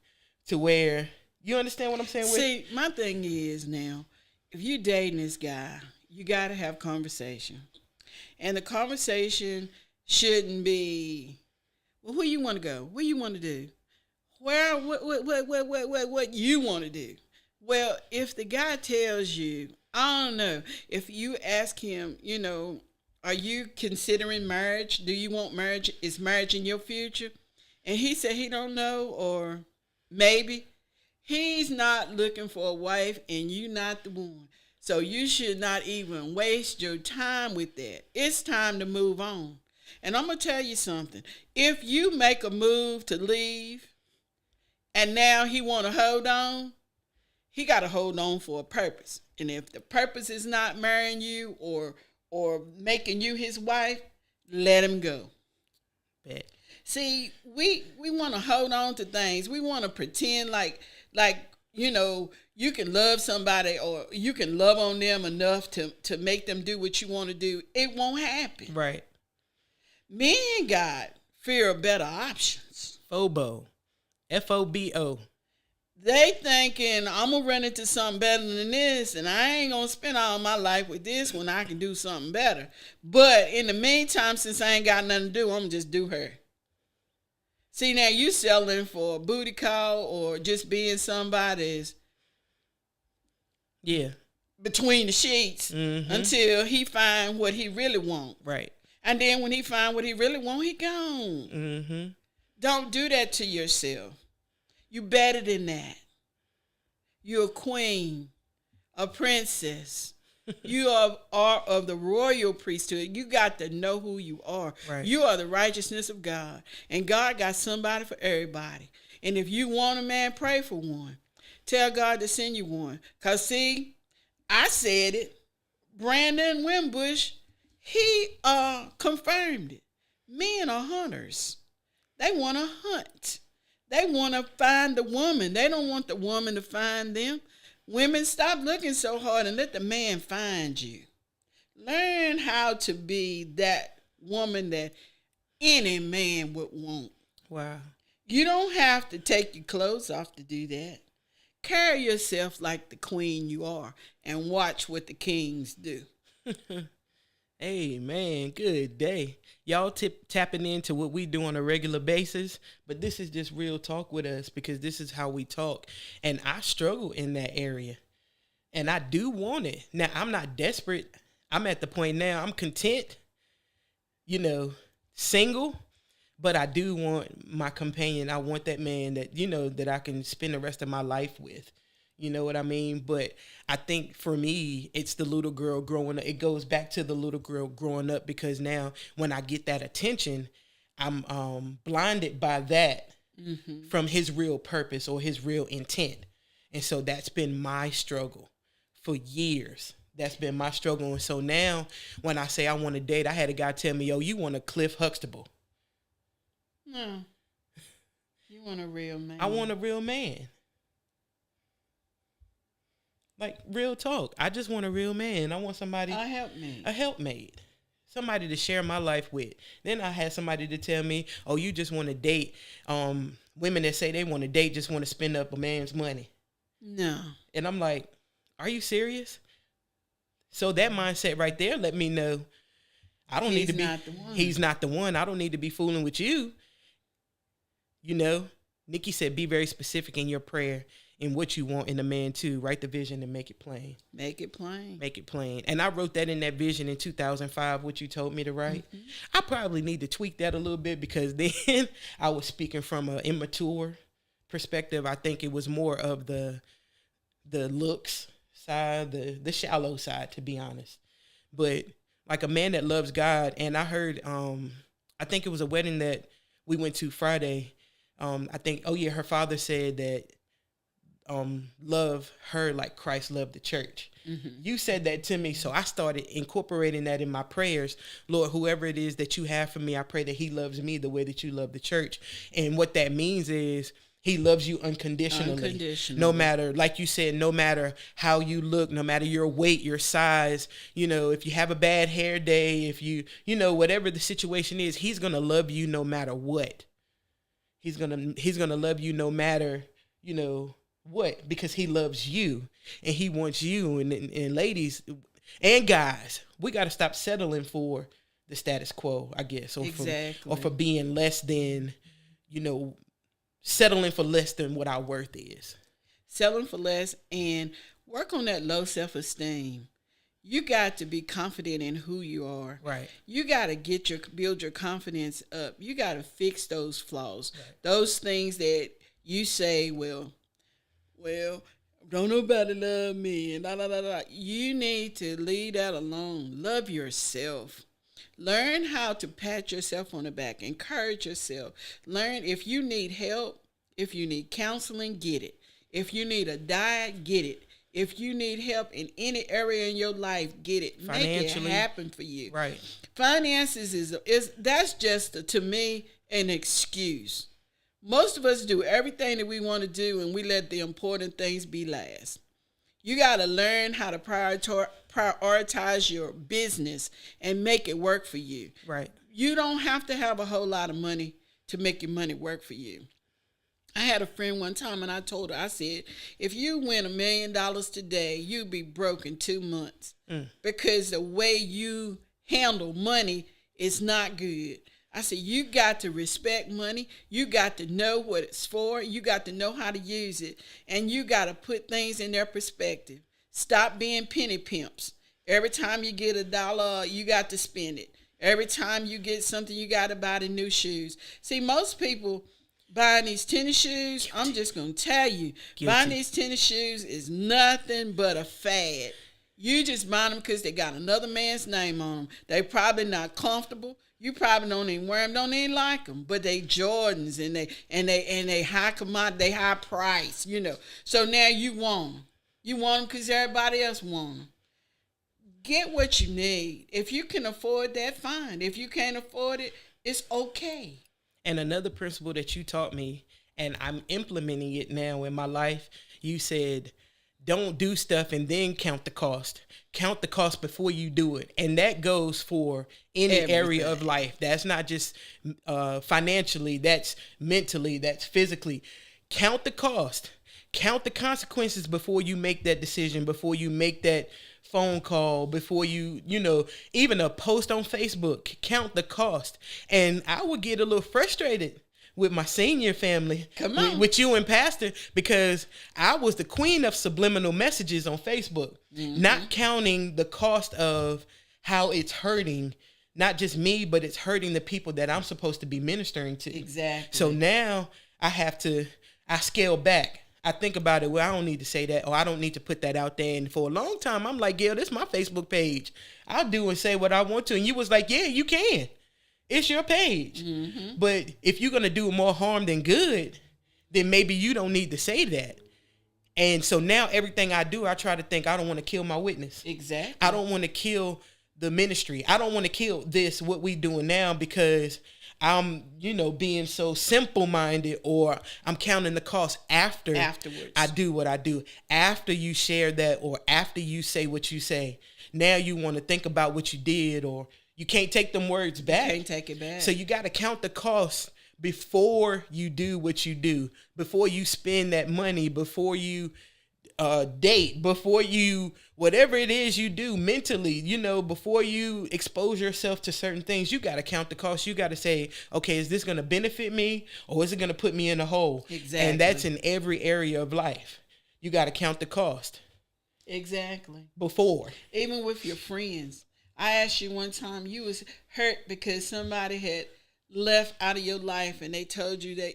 to where, you understand what I'm saying? See, my thing is now, if you're dating this guy, you got to have conversation. And the conversation shouldn't be, well, where you want to go? What you want to do? What you want to do? Well, if the guy tells you, I don't know, if you ask him, are you considering marriage? Do you want marriage? Is marriage in your future? And he said he don't know, or maybe. He's not looking for a wife, and you not the one. So you should not even waste your time with that. It's time to move on. And I'm going to tell you something. If you make a move to leave and now he want to hold on, he got to hold on for a purpose. And if the purpose is not marrying you or making you his wife, let him go. Bet. See, we want to hold on to things. We want to pretend like you can love somebody or you can love on them enough to make them do what you want to do. It won't happen. Right. Men got fear of better options. FOBO. FOBO. They thinking, I'm going to run into something better than this, and I ain't going to spend all my life with this when I can do something better. But in the meantime, since I ain't got nothing to do, I'm going to just do her. See, now you selling for a booty call or just being somebody's between the sheets until he find what he really want. Right. And then when he find what he really want, he gone. Mm-hmm. Don't do that to yourself. You better than that. You're a queen, a princess. You are of the royal priesthood. You got to know who you are. Right. You are the righteousness of God. And God got somebody for everybody. And if you want a man, pray for one. Tell God to send you one. Because, see, I said it. Brandon Wimbush, he confirmed it. Men are hunters. They want to hunt. They want to find the woman. They don't want the woman to find them. Women, stop looking so hard and let the man find you. Learn how to be that woman that any man would want. Wow. You don't have to take your clothes off to do that. Carry yourself like the queen you are and watch what the kings do. Hey, man, good day. Y'all tapping into what we do on a regular basis, but this is just real talk with us because this is how we talk. And I struggle in that area, and I do want it. Now, I'm not desperate. I'm at the point now, I'm content, single, but I do want my companion. I want that man that, that I can spend the rest of my life with. You know what I mean? But I think for me, it's the little girl growing up. It goes back to the little girl growing up because now when I get that attention, I'm blinded by that from his real purpose or his real intent. And so that's been my struggle for years. That's been my struggle. And so now when I say I want to date, I had a guy tell me, yo, you want a Cliff Huxtable. No. You want a real man. I want a real man. Like, real talk. I just want a real man. I want somebody. A helpmate. A helpmate. Somebody to share my life with. Then I had somebody to tell me, oh, you just want to date. Women that say they want to date just want to spend up a man's money. No. And I'm like, are you serious? So that mindset right there let me know I don't need to be. He's not the one. I don't need to be fooling with you. Nikki said, be very specific in your prayer in what you want in a man too. Write the vision and make it plain. Make it plain. Make it plain. And I wrote that in that vision in 2005, what you told me to write. Mm-hmm. I probably need to tweak that a little bit because then I was speaking from an immature perspective. I think it was more of the looks side, the shallow side, to be honest. But like a man that loves God, and I heard, I think it was a wedding that we went to Friday. I think, her father said that love her like Christ loved the church. Mm-hmm. You said that to me, so I started incorporating that in my prayers. Lord, whoever it is that you have for me, I pray that he loves me the way that you love the church. And what that means is he loves you unconditionally. No matter, like you said, no matter how you look, no matter your weight, your size, if you have a bad hair day, if you, whatever the situation is, he's going to love you no matter what. He's going to love you no matter, what, because he loves you and he wants you. And ladies and guys, we got to stop settling for the status quo, I guess, or for being less than, settling for less than what our worth is. Settling for less and work on that low self-esteem. You got to be confident in who you are. Right. You got to build your confidence up. You got to fix those flaws. Right. Those things that you say, well, don't nobody love me, and You need to leave that alone. Love yourself. Learn how to pat yourself on the back. Encourage yourself. Learn if you need help, if you need counseling, get it. If you need a diet, get it. If you need help in any area in your life, get it. Make it happen for you. Right. Finances that's just, to me, an excuse. Most of us do everything that we want to do, and we let the important things be last. You got to learn how to prioritize your business and make it work for you. Right. You don't have to have a whole lot of money to make your money work for you. I had a friend one time, and I told her, I said, if you win $1 million today, you'd be broke in 2 months because the way you handle money is not good. I said, you got to respect money. You got to know what it's for. You got to know how to use it. And you got to put things in their perspective. Stop being penny pimps. Every time you get $1, you got to spend it. Every time you get something, you got to buy the new shoes. See, most people, Buying these tennis shoes, I'm just going to tell you, buying these tennis shoes is nothing but a fad. You just buy them because they got another man's name on them. They probably not comfortable. You probably don't even wear them, don't even like them. But they Jordans and they high commodity, they high price, you know. So now you want them. You want them because everybody else want them. Get what you need. If you can afford that, fine. If you can't afford it, it's okay. And another principle that you taught me, and I'm implementing it now in my life, you said, don't do stuff and then count the cost. Count the cost before you do it. And that goes for any area of life. That's not just financially, that's mentally, that's physically. Count the cost. Count the consequences before you make that decision, before you make that phone call, before you even a post on Facebook. Count the cost. And I would get a little frustrated with my senior family, with you and Pastor, because I was the queen of subliminal messages on Facebook, not counting the cost of how it's hurting, not just me, but it's hurting the people that I'm supposed to be ministering to. Exactly. So now I scale back. I think about it, well, I don't need to say that, or I don't need to put that out there. And for a long time, I'm like, Gail, this is my Facebook page. I'll do and say what I want to. And you was like, yeah, you can. It's your page. Mm-hmm. But if you're going to do more harm than good, then maybe you don't need to say that. And so now everything I do, I try to think I don't want to kill my witness. Exactly. I don't want to kill the ministry. I don't want to kill what we doing now because I'm, being so simple-minded, or I'm counting the cost afterwards. I do what I do. After you share that, or after you say what you say, now you want to think about what you did, or you can't take them words back. You can't take it back. So you got to count the cost before you do what you do, before you spend that money, before you date, before you, whatever it is you do mentally, before you expose yourself to certain things, you got to count the cost. You got to say, okay, is this going to benefit me, or is it going to put me in a hole? Exactly. And that's in every area of life. You got to count the cost. Exactly. Before. Even with your friends. I asked you one time, you was hurt because somebody had left out of your life and they told you that,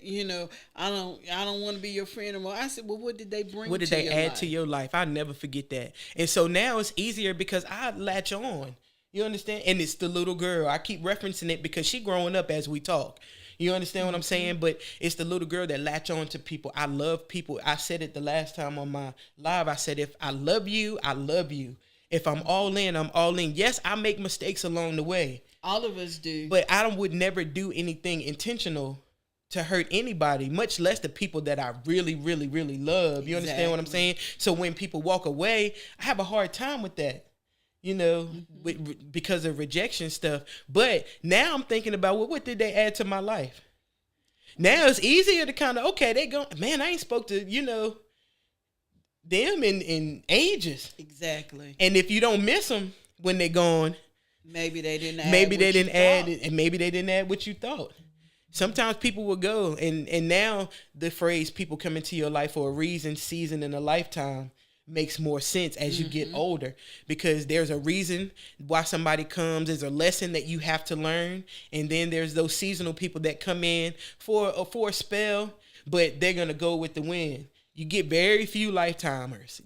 I don't want to be your friend anymore. I said, well, what did they bring? What did they add to your life? I'll never forget that. And so now it's easier because I latch on. You understand? And it's the little girl. I keep referencing it because she growing up as we talk. You understand what I'm saying? But it's the little girl that latch on to people. I love people. I said it the last time on my live. I said, if I love you, I love you. If I'm all in, I'm all in. Yes, I make mistakes along the way. All of us do. But I would never do anything intentional to hurt anybody, much less the people that I really, really, really love. You understand what I'm saying? So when people walk away, I have a hard time with that, because of rejection stuff. But now I'm thinking about, well, what did they add to my life? Now it's easier to kind of, okay, they go, man, I ain't spoke to, them in ages. Exactly. And if you don't miss them when they're gone, maybe they didn't add and maybe they didn't add what you thought. Sometimes people will go, and now the phrase people come into your life for a reason, season, and a lifetime makes more sense as you get older, because there's a reason why somebody comes. There's a lesson that you have to learn, and then there's those seasonal people that come in for a spell, but they're going to go with the wind. You get very few lifetimers.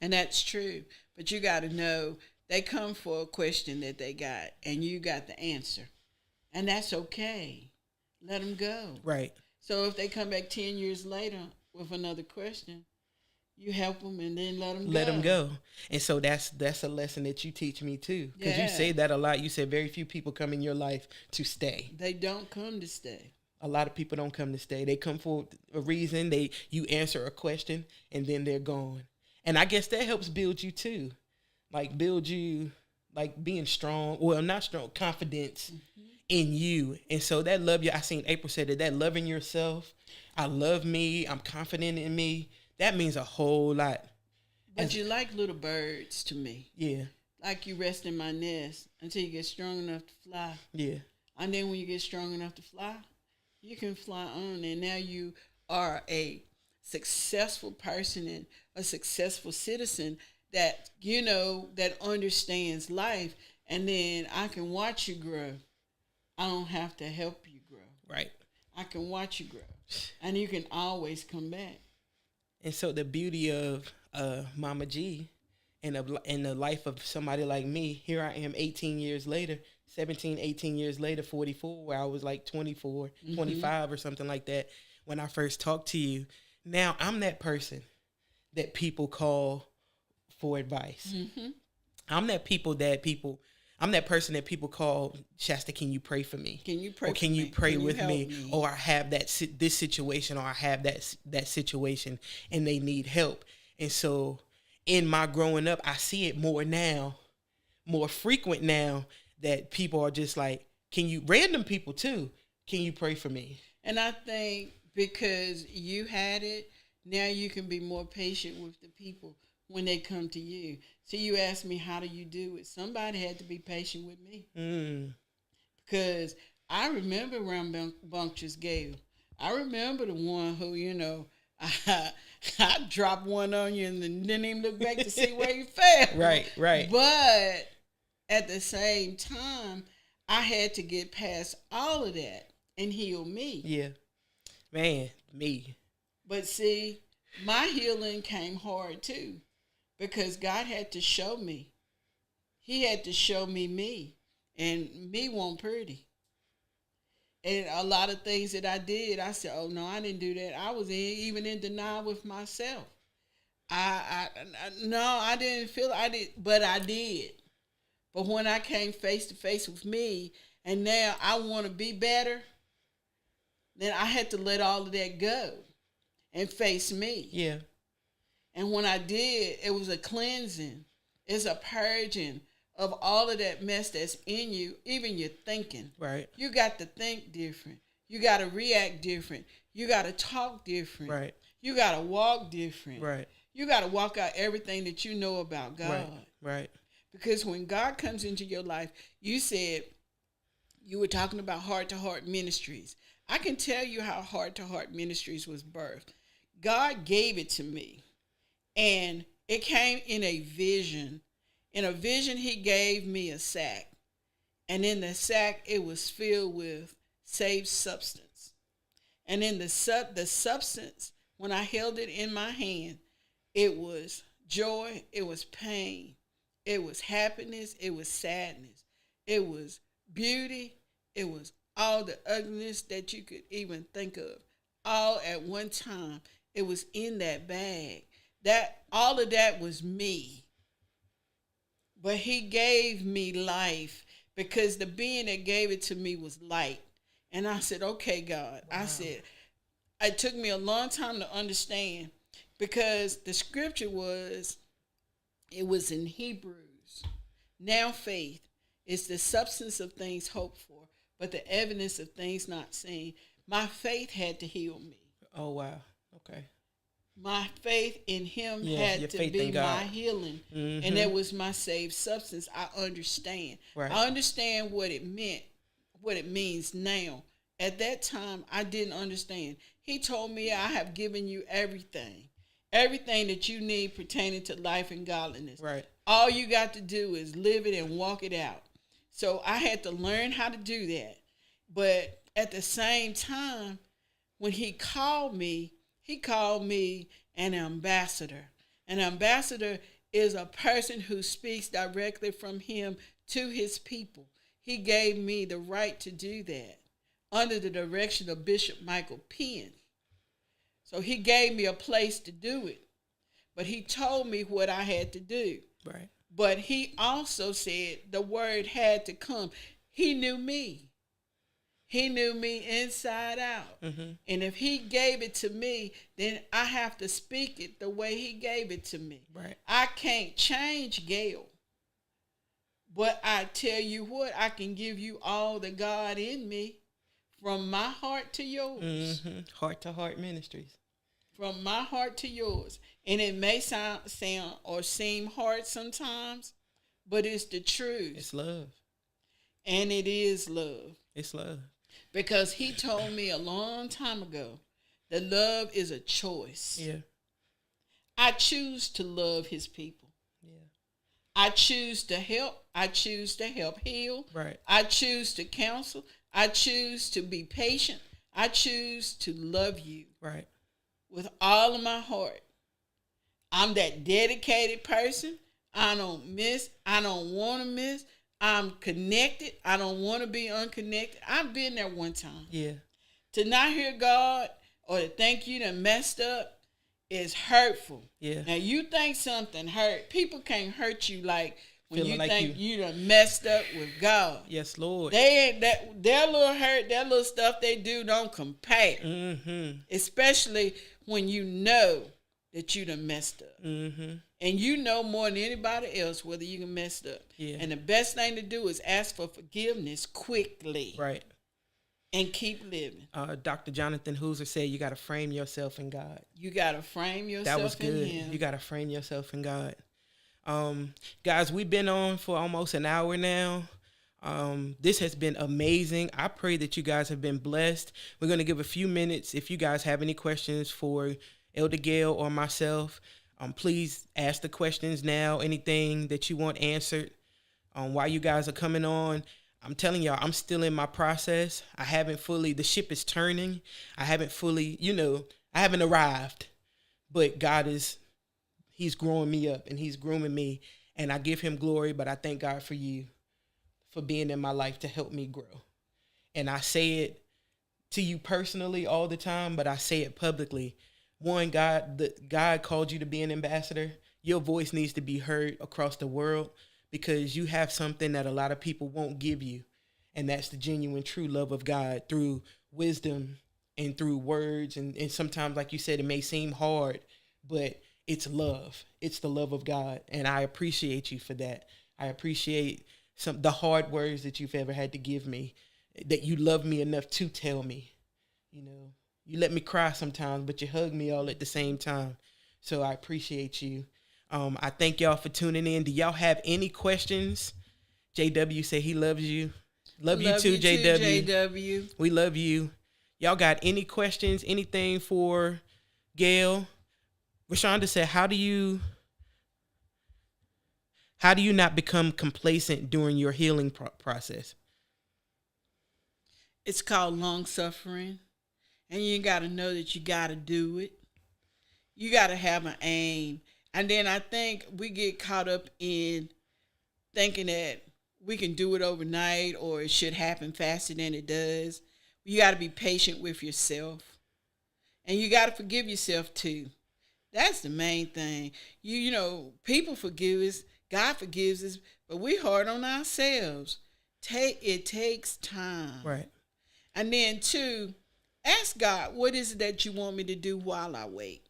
And that's true. But you got to know, they come for a question that they got, and you got the answer. And that's okay. Let them go. Right. So if they come back 10 years later with another question, you help them and then let them go. Let them go. And so that's a lesson that you teach me too. Because you say that a lot. You said very few people come in your life to stay. They don't come to stay. A lot of people don't come to stay. They come for a reason. You answer a question and then they're gone. And I guess that helps build you too. Like build you, like being strong. Well, not strong, confidence in you. And so that love you, I seen April said that loving yourself. I love me. I'm confident in me. That means a whole lot. But you like little birds to me. Yeah. Like you rest in my nest until you get strong enough to fly. Yeah. And then when you get strong enough to fly, you can fly on, and now you are a successful person and a successful citizen that, that understands life. And then I can watch you grow. I don't have to help you grow. Right. I can watch you grow. And you can always come back. And so the beauty of Mama G and the life of somebody like me, here I am 18 years later, 17, 18 years later, 44, where I was like 24, 25 or something like that when I first talked to you. Now I'm that person that people call for advice. I'm that person that people call, Shasta, can you pray for me? Can you pray or can for you me? pray Can you with help me? Or I have this situation, or I have that situation and they need help. And so in my growing up, I see it more now, more frequent now, that people are just like, random people too, can you pray for me? And I think because you had it, now you can be more patient with the people when they come to you. So you asked me, how do you do it? Somebody had to be patient with me. Because I remember Rambunctious Gale. I remember the one who, I dropped one on you and then didn't even look back to see where you fell. Right. But at the same time, I had to get past all of that and heal me. Yeah. Man, me. But see, my healing came hard too, because God had to show me. He had to show me. And me wasn't pretty. And a lot of things that I did, I said, oh, no, I didn't do that. I was even in denial with myself. I didn't feel I did, but I did. But when I came face to face with me, and now I want to be better, then I had to let all of that go and face me. Yeah. And when I did, it was a cleansing. It's a purging of all of that mess that's in you, even your thinking. Right. You got to think different. You got to react different. You got to talk different. Right. You got to walk different. Right. You got to walk out everything that you know about God. Right. Because when God comes into your life, you said you were talking about heart-to-heart ministries. I can tell you how heart-to-heart ministries was birthed. God gave it to me, and it came in a vision. In a vision, he gave me a sack, and in the sack, it was filled with saved substance. And in the substance, when I held it in my hand, it was joy, it was pain, it was happiness, it was sadness, it was beauty, it was all the ugliness that you could even think of, all at one time. It was in that bag. That all of that was me. But he gave me life, because the being that gave it to me was light. And I said, okay, God. Wow. I said, it took me a long time to understand, because the scripture was in Hebrews. Now faith is the substance of things hoped for, but the evidence of things not seen. My faith had to heal me. Oh, wow. Okay. My faith in him had to be my healing. Mm-hmm. And that was my saved substance. I understand. Right. I understand what it meant, what it means now. At that time, I didn't understand. He told me, I have given you everything that you need pertaining to life and godliness. Right. All you got to do is live it and walk it out. So I had to learn how to do that. But at the same time, when he called me an ambassador. An ambassador is a person who speaks directly from him to his people. He gave me the right to do that under the direction of Bishop Michael Penn. So he gave me a place to do it. But he told me what I had to do. Right. But he also said the word had to come. He knew me. He knew me inside out. Mm-hmm. And if he gave it to me, then I have to speak it the way he gave it to me. Right. I can't change Gail. But I tell you what, I can give you all the God in me, from my heart to yours. Mm-hmm. Heart to heart ministries. From my heart to yours. And it may sound or seem hard sometimes, but it's the truth. It's love. And it is love. It's love. Because he told me a long time ago that love is a choice. Yeah. I choose to love his people. Yeah. I choose to help. I choose to help heal. Right. I choose to counsel. I choose to be patient. I choose to love you Right. with all of my heart. I'm that dedicated person. I don't miss. I don't want to miss. I'm connected. I don't want to be unconnected. I've been there one time. Yeah. To not hear God or to think you done messed up is hurtful. Yeah. Now, you think something hurt. People can't hurt you like when Feeling you like think you done messed up with God. Yes, Lord. They ain't that their little hurt, their little stuff they do don't compare. Mm-hmm. Especially when you know that you done messed up. Mm-hmm. And you know more than anybody else whether you can messed up. Yeah. And the best thing to do is ask for forgiveness quickly. Right. And keep living. Dr. Jonathan Hooser said you got to frame yourself in God. You got to frame yourself That was good. in Him. You got to frame yourself in God. Guys, we've been on for almost an hour now. This has been amazing. I pray that you guys have been blessed. We're going to give a few minutes. If you guys have any questions for Elder Gail or myself, please ask the questions now. Anything that you want answered while you guys are coming on. I'm telling y'all, I'm still in my process. I haven't fully, the ship is turning. I haven't fully, I haven't arrived. But God He's growing me up and He's grooming me. And I give Him glory, but I thank God for you, for being in my life to help me grow. And I say it to you personally all the time, but I say it publicly. One, God called you to be an ambassador. Your voice needs to be heard across the world, because you have something that a lot of people won't give you. And that's the genuine, true love of God through wisdom and through words. And sometimes, like you said, it may seem hard, but it's love. It's the love of God. And I appreciate you for that. I appreciate the hard words that you've ever had to give me, that you love me enough to tell me. You let me cry sometimes, but you hug me all at the same time. So I appreciate you. I thank y'all for tuning in. Do y'all have any questions? JW said he loves you. Love you too, JW. JW. We love you. Y'all got any questions, anything for Gail? Rashonda said, how do you not become complacent during your healing process? It's called long suffering. And you got to know that you got to do it. You got to have an aim. And then I think we get caught up in thinking that we can do it overnight or it should happen faster than it does. You got to be patient with yourself. And you got to forgive yourself too. That's the main thing. People forgive us, God forgives us, but we hard on ourselves. It takes time. Right. And then two, ask God, what is it that you want me to do while I wait?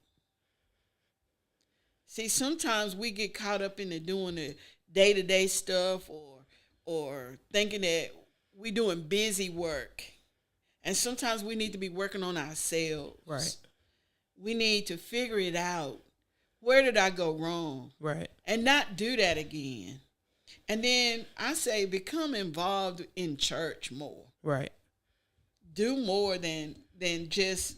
See, sometimes we get caught up in doing the day-to-day stuff or thinking that we're doing busy work. And sometimes we need to be working on ourselves. Right. We need to figure it out. Where did I go wrong? Right. And not do that again. And then I say become involved in church more. Right. Do more than just,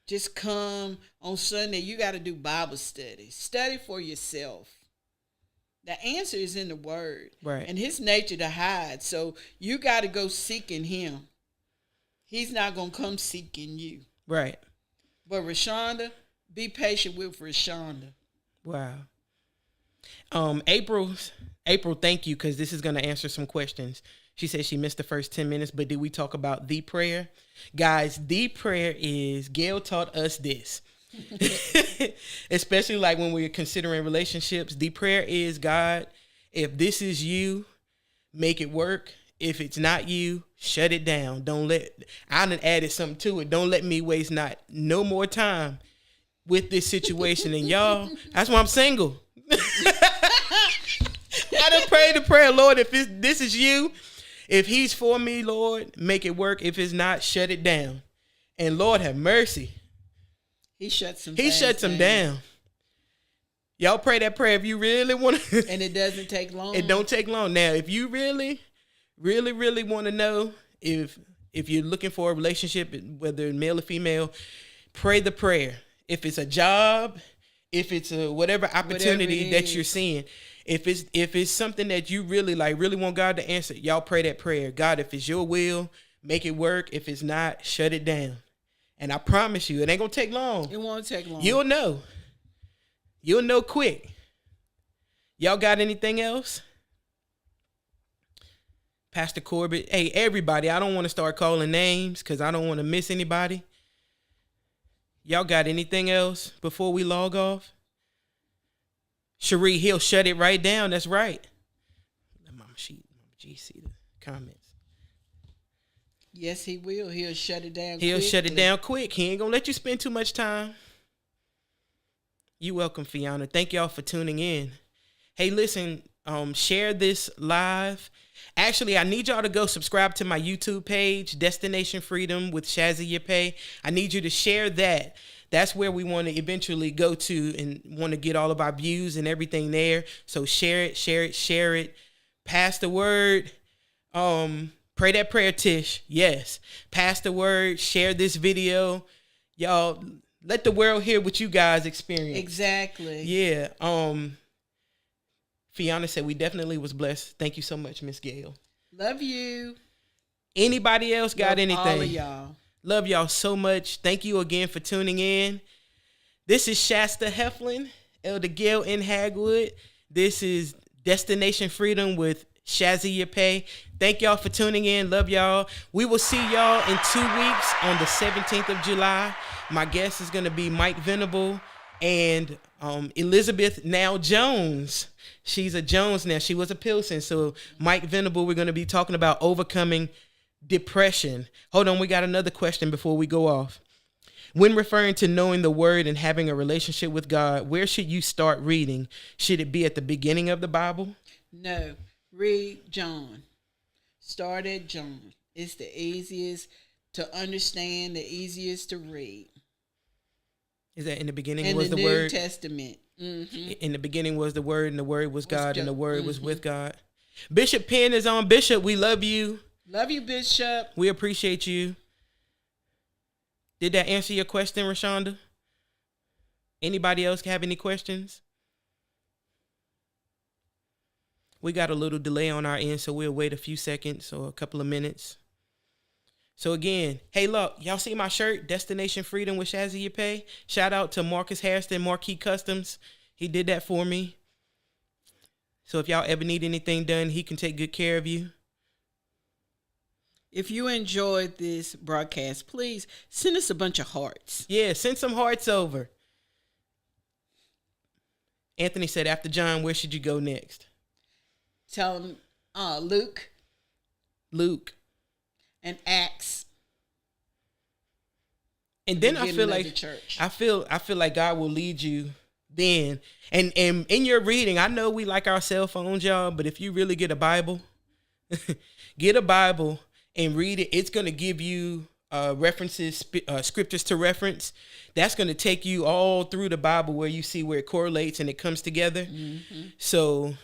just come on Sunday. You got to do Bible study. Study for yourself. The answer is in the Word. Right. And His nature to hide. So you got to go seeking Him. He's not going to come seeking you. Right. But Rashonda, be patient with Rashonda. Wow. April, thank you, because this is going to answer some questions. She said she missed the first 10 minutes, but did we talk about the prayer? Guys, the prayer is, Gail taught us this. Especially like when we're considering relationships. The prayer is, God, if this is you, make it work. If it's not you, shut it down. I done added something to it. Don't let me waste no more time with this situation. And y'all, that's why I'm single. I done prayed the prayer, Lord, if this is you, if He's for me, Lord, make it work. If it's not, shut it down. And Lord have mercy. He shuts them down. Y'all pray that prayer if you really want to. And it doesn't take long. It don't take long. Now, if you really, really, really want to know if you're looking for a relationship, whether male or female, pray the prayer. If it's a job, if it's a whatever opportunity that you're seeing, if it's something that you really want God to answer, y'all pray that prayer. God, if it's your will, make it work. If it's not, shut it down. And I promise you, it ain't going to take long. It won't take long. You'll know. You'll know quick. Y'all got anything else? Pastor Corbett. Hey, everybody, I don't want to start calling names because I don't want to miss anybody. Y'all got anything else before we log off? Cherie, he'll shut it right down. That's right. Mama G, see the comments. Yes, he will. He'll shut it down. He'll shut it down quick. He ain't gonna let you spend too much time. You welcome, Fiona. Thank y'all for tuning in. Hey, listen, share this live. Actually, I need y'all to go subscribe to my YouTube page, Destination Freedom with Shazzy Yapay. I need you to share that. That's where we want to eventually go to and want to get all of our views and everything there. So share it, share it, share it. Pass the word. Pray that prayer, Tish. Yes. Pass the word. Share this video. Y'all, let the world hear what you guys experience. Exactly. Yeah. Fiona said we definitely was blessed. Thank you so much, Miss Gail. Love you. Anybody else got anything? All of y'all. Love y'all so much. Thank you again for tuning in. This is Shasta Heflin, Elder Gail in Hagwood. This is Destination Freedom with Shazzy Yapay. Thank y'all for tuning in. Love y'all. We will see y'all in 2 weeks on the 17th of July. My guest is going to be Mike Venable and Elizabeth now Jones. She's a Jones now. She was a Pilsen. So Mike Venable, we're going to be talking about overcoming depression. Hold on, we got another question before we go off. When referring to knowing the word and having a relationship with God, where should you start reading? Should it be at the beginning of the Bible? No. Read John. Start at John. It's the easiest to understand, the easiest to read. Is that in the beginning in was the New word? Testament. Mm-hmm. In the beginning was the word, and the word was God, and the word was with God. Bishop Penn is on. Bishop, we love you. Love you, Bishop. We appreciate you. Did that answer your question, Rashonda? Anybody else have any questions? We got a little delay on our end, so we'll wait a few seconds or a couple of minutes. So again, hey, look, y'all see my shirt, Destination Freedom with Shazzy Yapay? Shout out to Marcus Harrison, Marquee Customs. He did that for me. So if y'all ever need anything done, he can take good care of you. If you enjoyed this broadcast, please send us a bunch of hearts. Yeah, send some hearts over. Anthony said, after John, where should you go next? Tell them Luke. And Acts. And then I feel like church. I feel like God will lead you then. And in your reading, I know we like our cell phones, y'all, but if you really get a Bible, get a Bible and read it. It's going to give you references, scriptures to reference. That's going to take you all through the Bible where you see where it correlates and it comes together. Mm-hmm. So,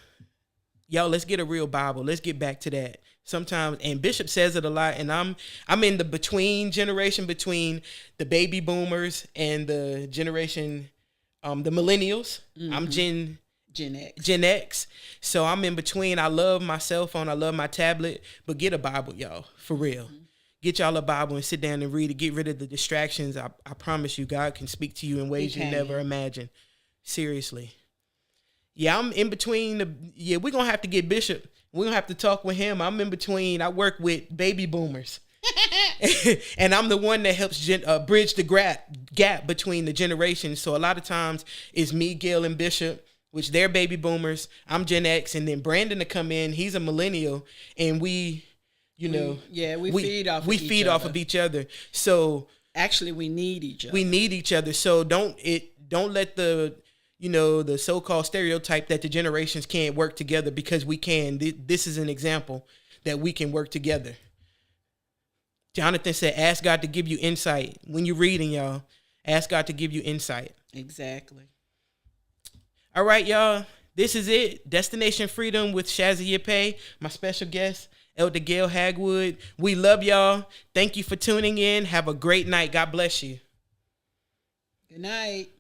y'all, let's get a real Bible. Let's get back to that. Sometimes, and Bishop says it a lot, and I'm in the between generation between the baby boomers and the generation, the millennials. Mm-hmm. I'm Gen X. So I'm in between. I love my cell phone. I love my tablet. But get a Bible, y'all, for real. Mm-hmm. Get y'all a Bible and sit down and read it. Get rid of the distractions. I promise you, God can speak to you in ways you never imagined. Seriously. Yeah, I'm in between. We're going to have to get Bishop. We're going to have to talk with him. I'm in between. I work with baby boomers. And I'm the one that helps bridge the gap between the generations. So a lot of times it's me, Gail, and Bishop, which they're baby boomers. I'm Gen X. And then Brandon to come in. He's a millennial. And we feed off of each other. So actually, we need each other. We need each other. So don't let the so-called stereotype that the generations can't work together, because we can. This is an example that we can work together. Jonathan said, ask God to give you insight. When you're reading, y'all, ask God to give you insight. Exactly. All right, y'all. This is it. Destination Freedom with Shazzy Yapay. My special guest, Elder Gail Hagwood. We love y'all. Thank you for tuning in. Have a great night. God bless you. Good night.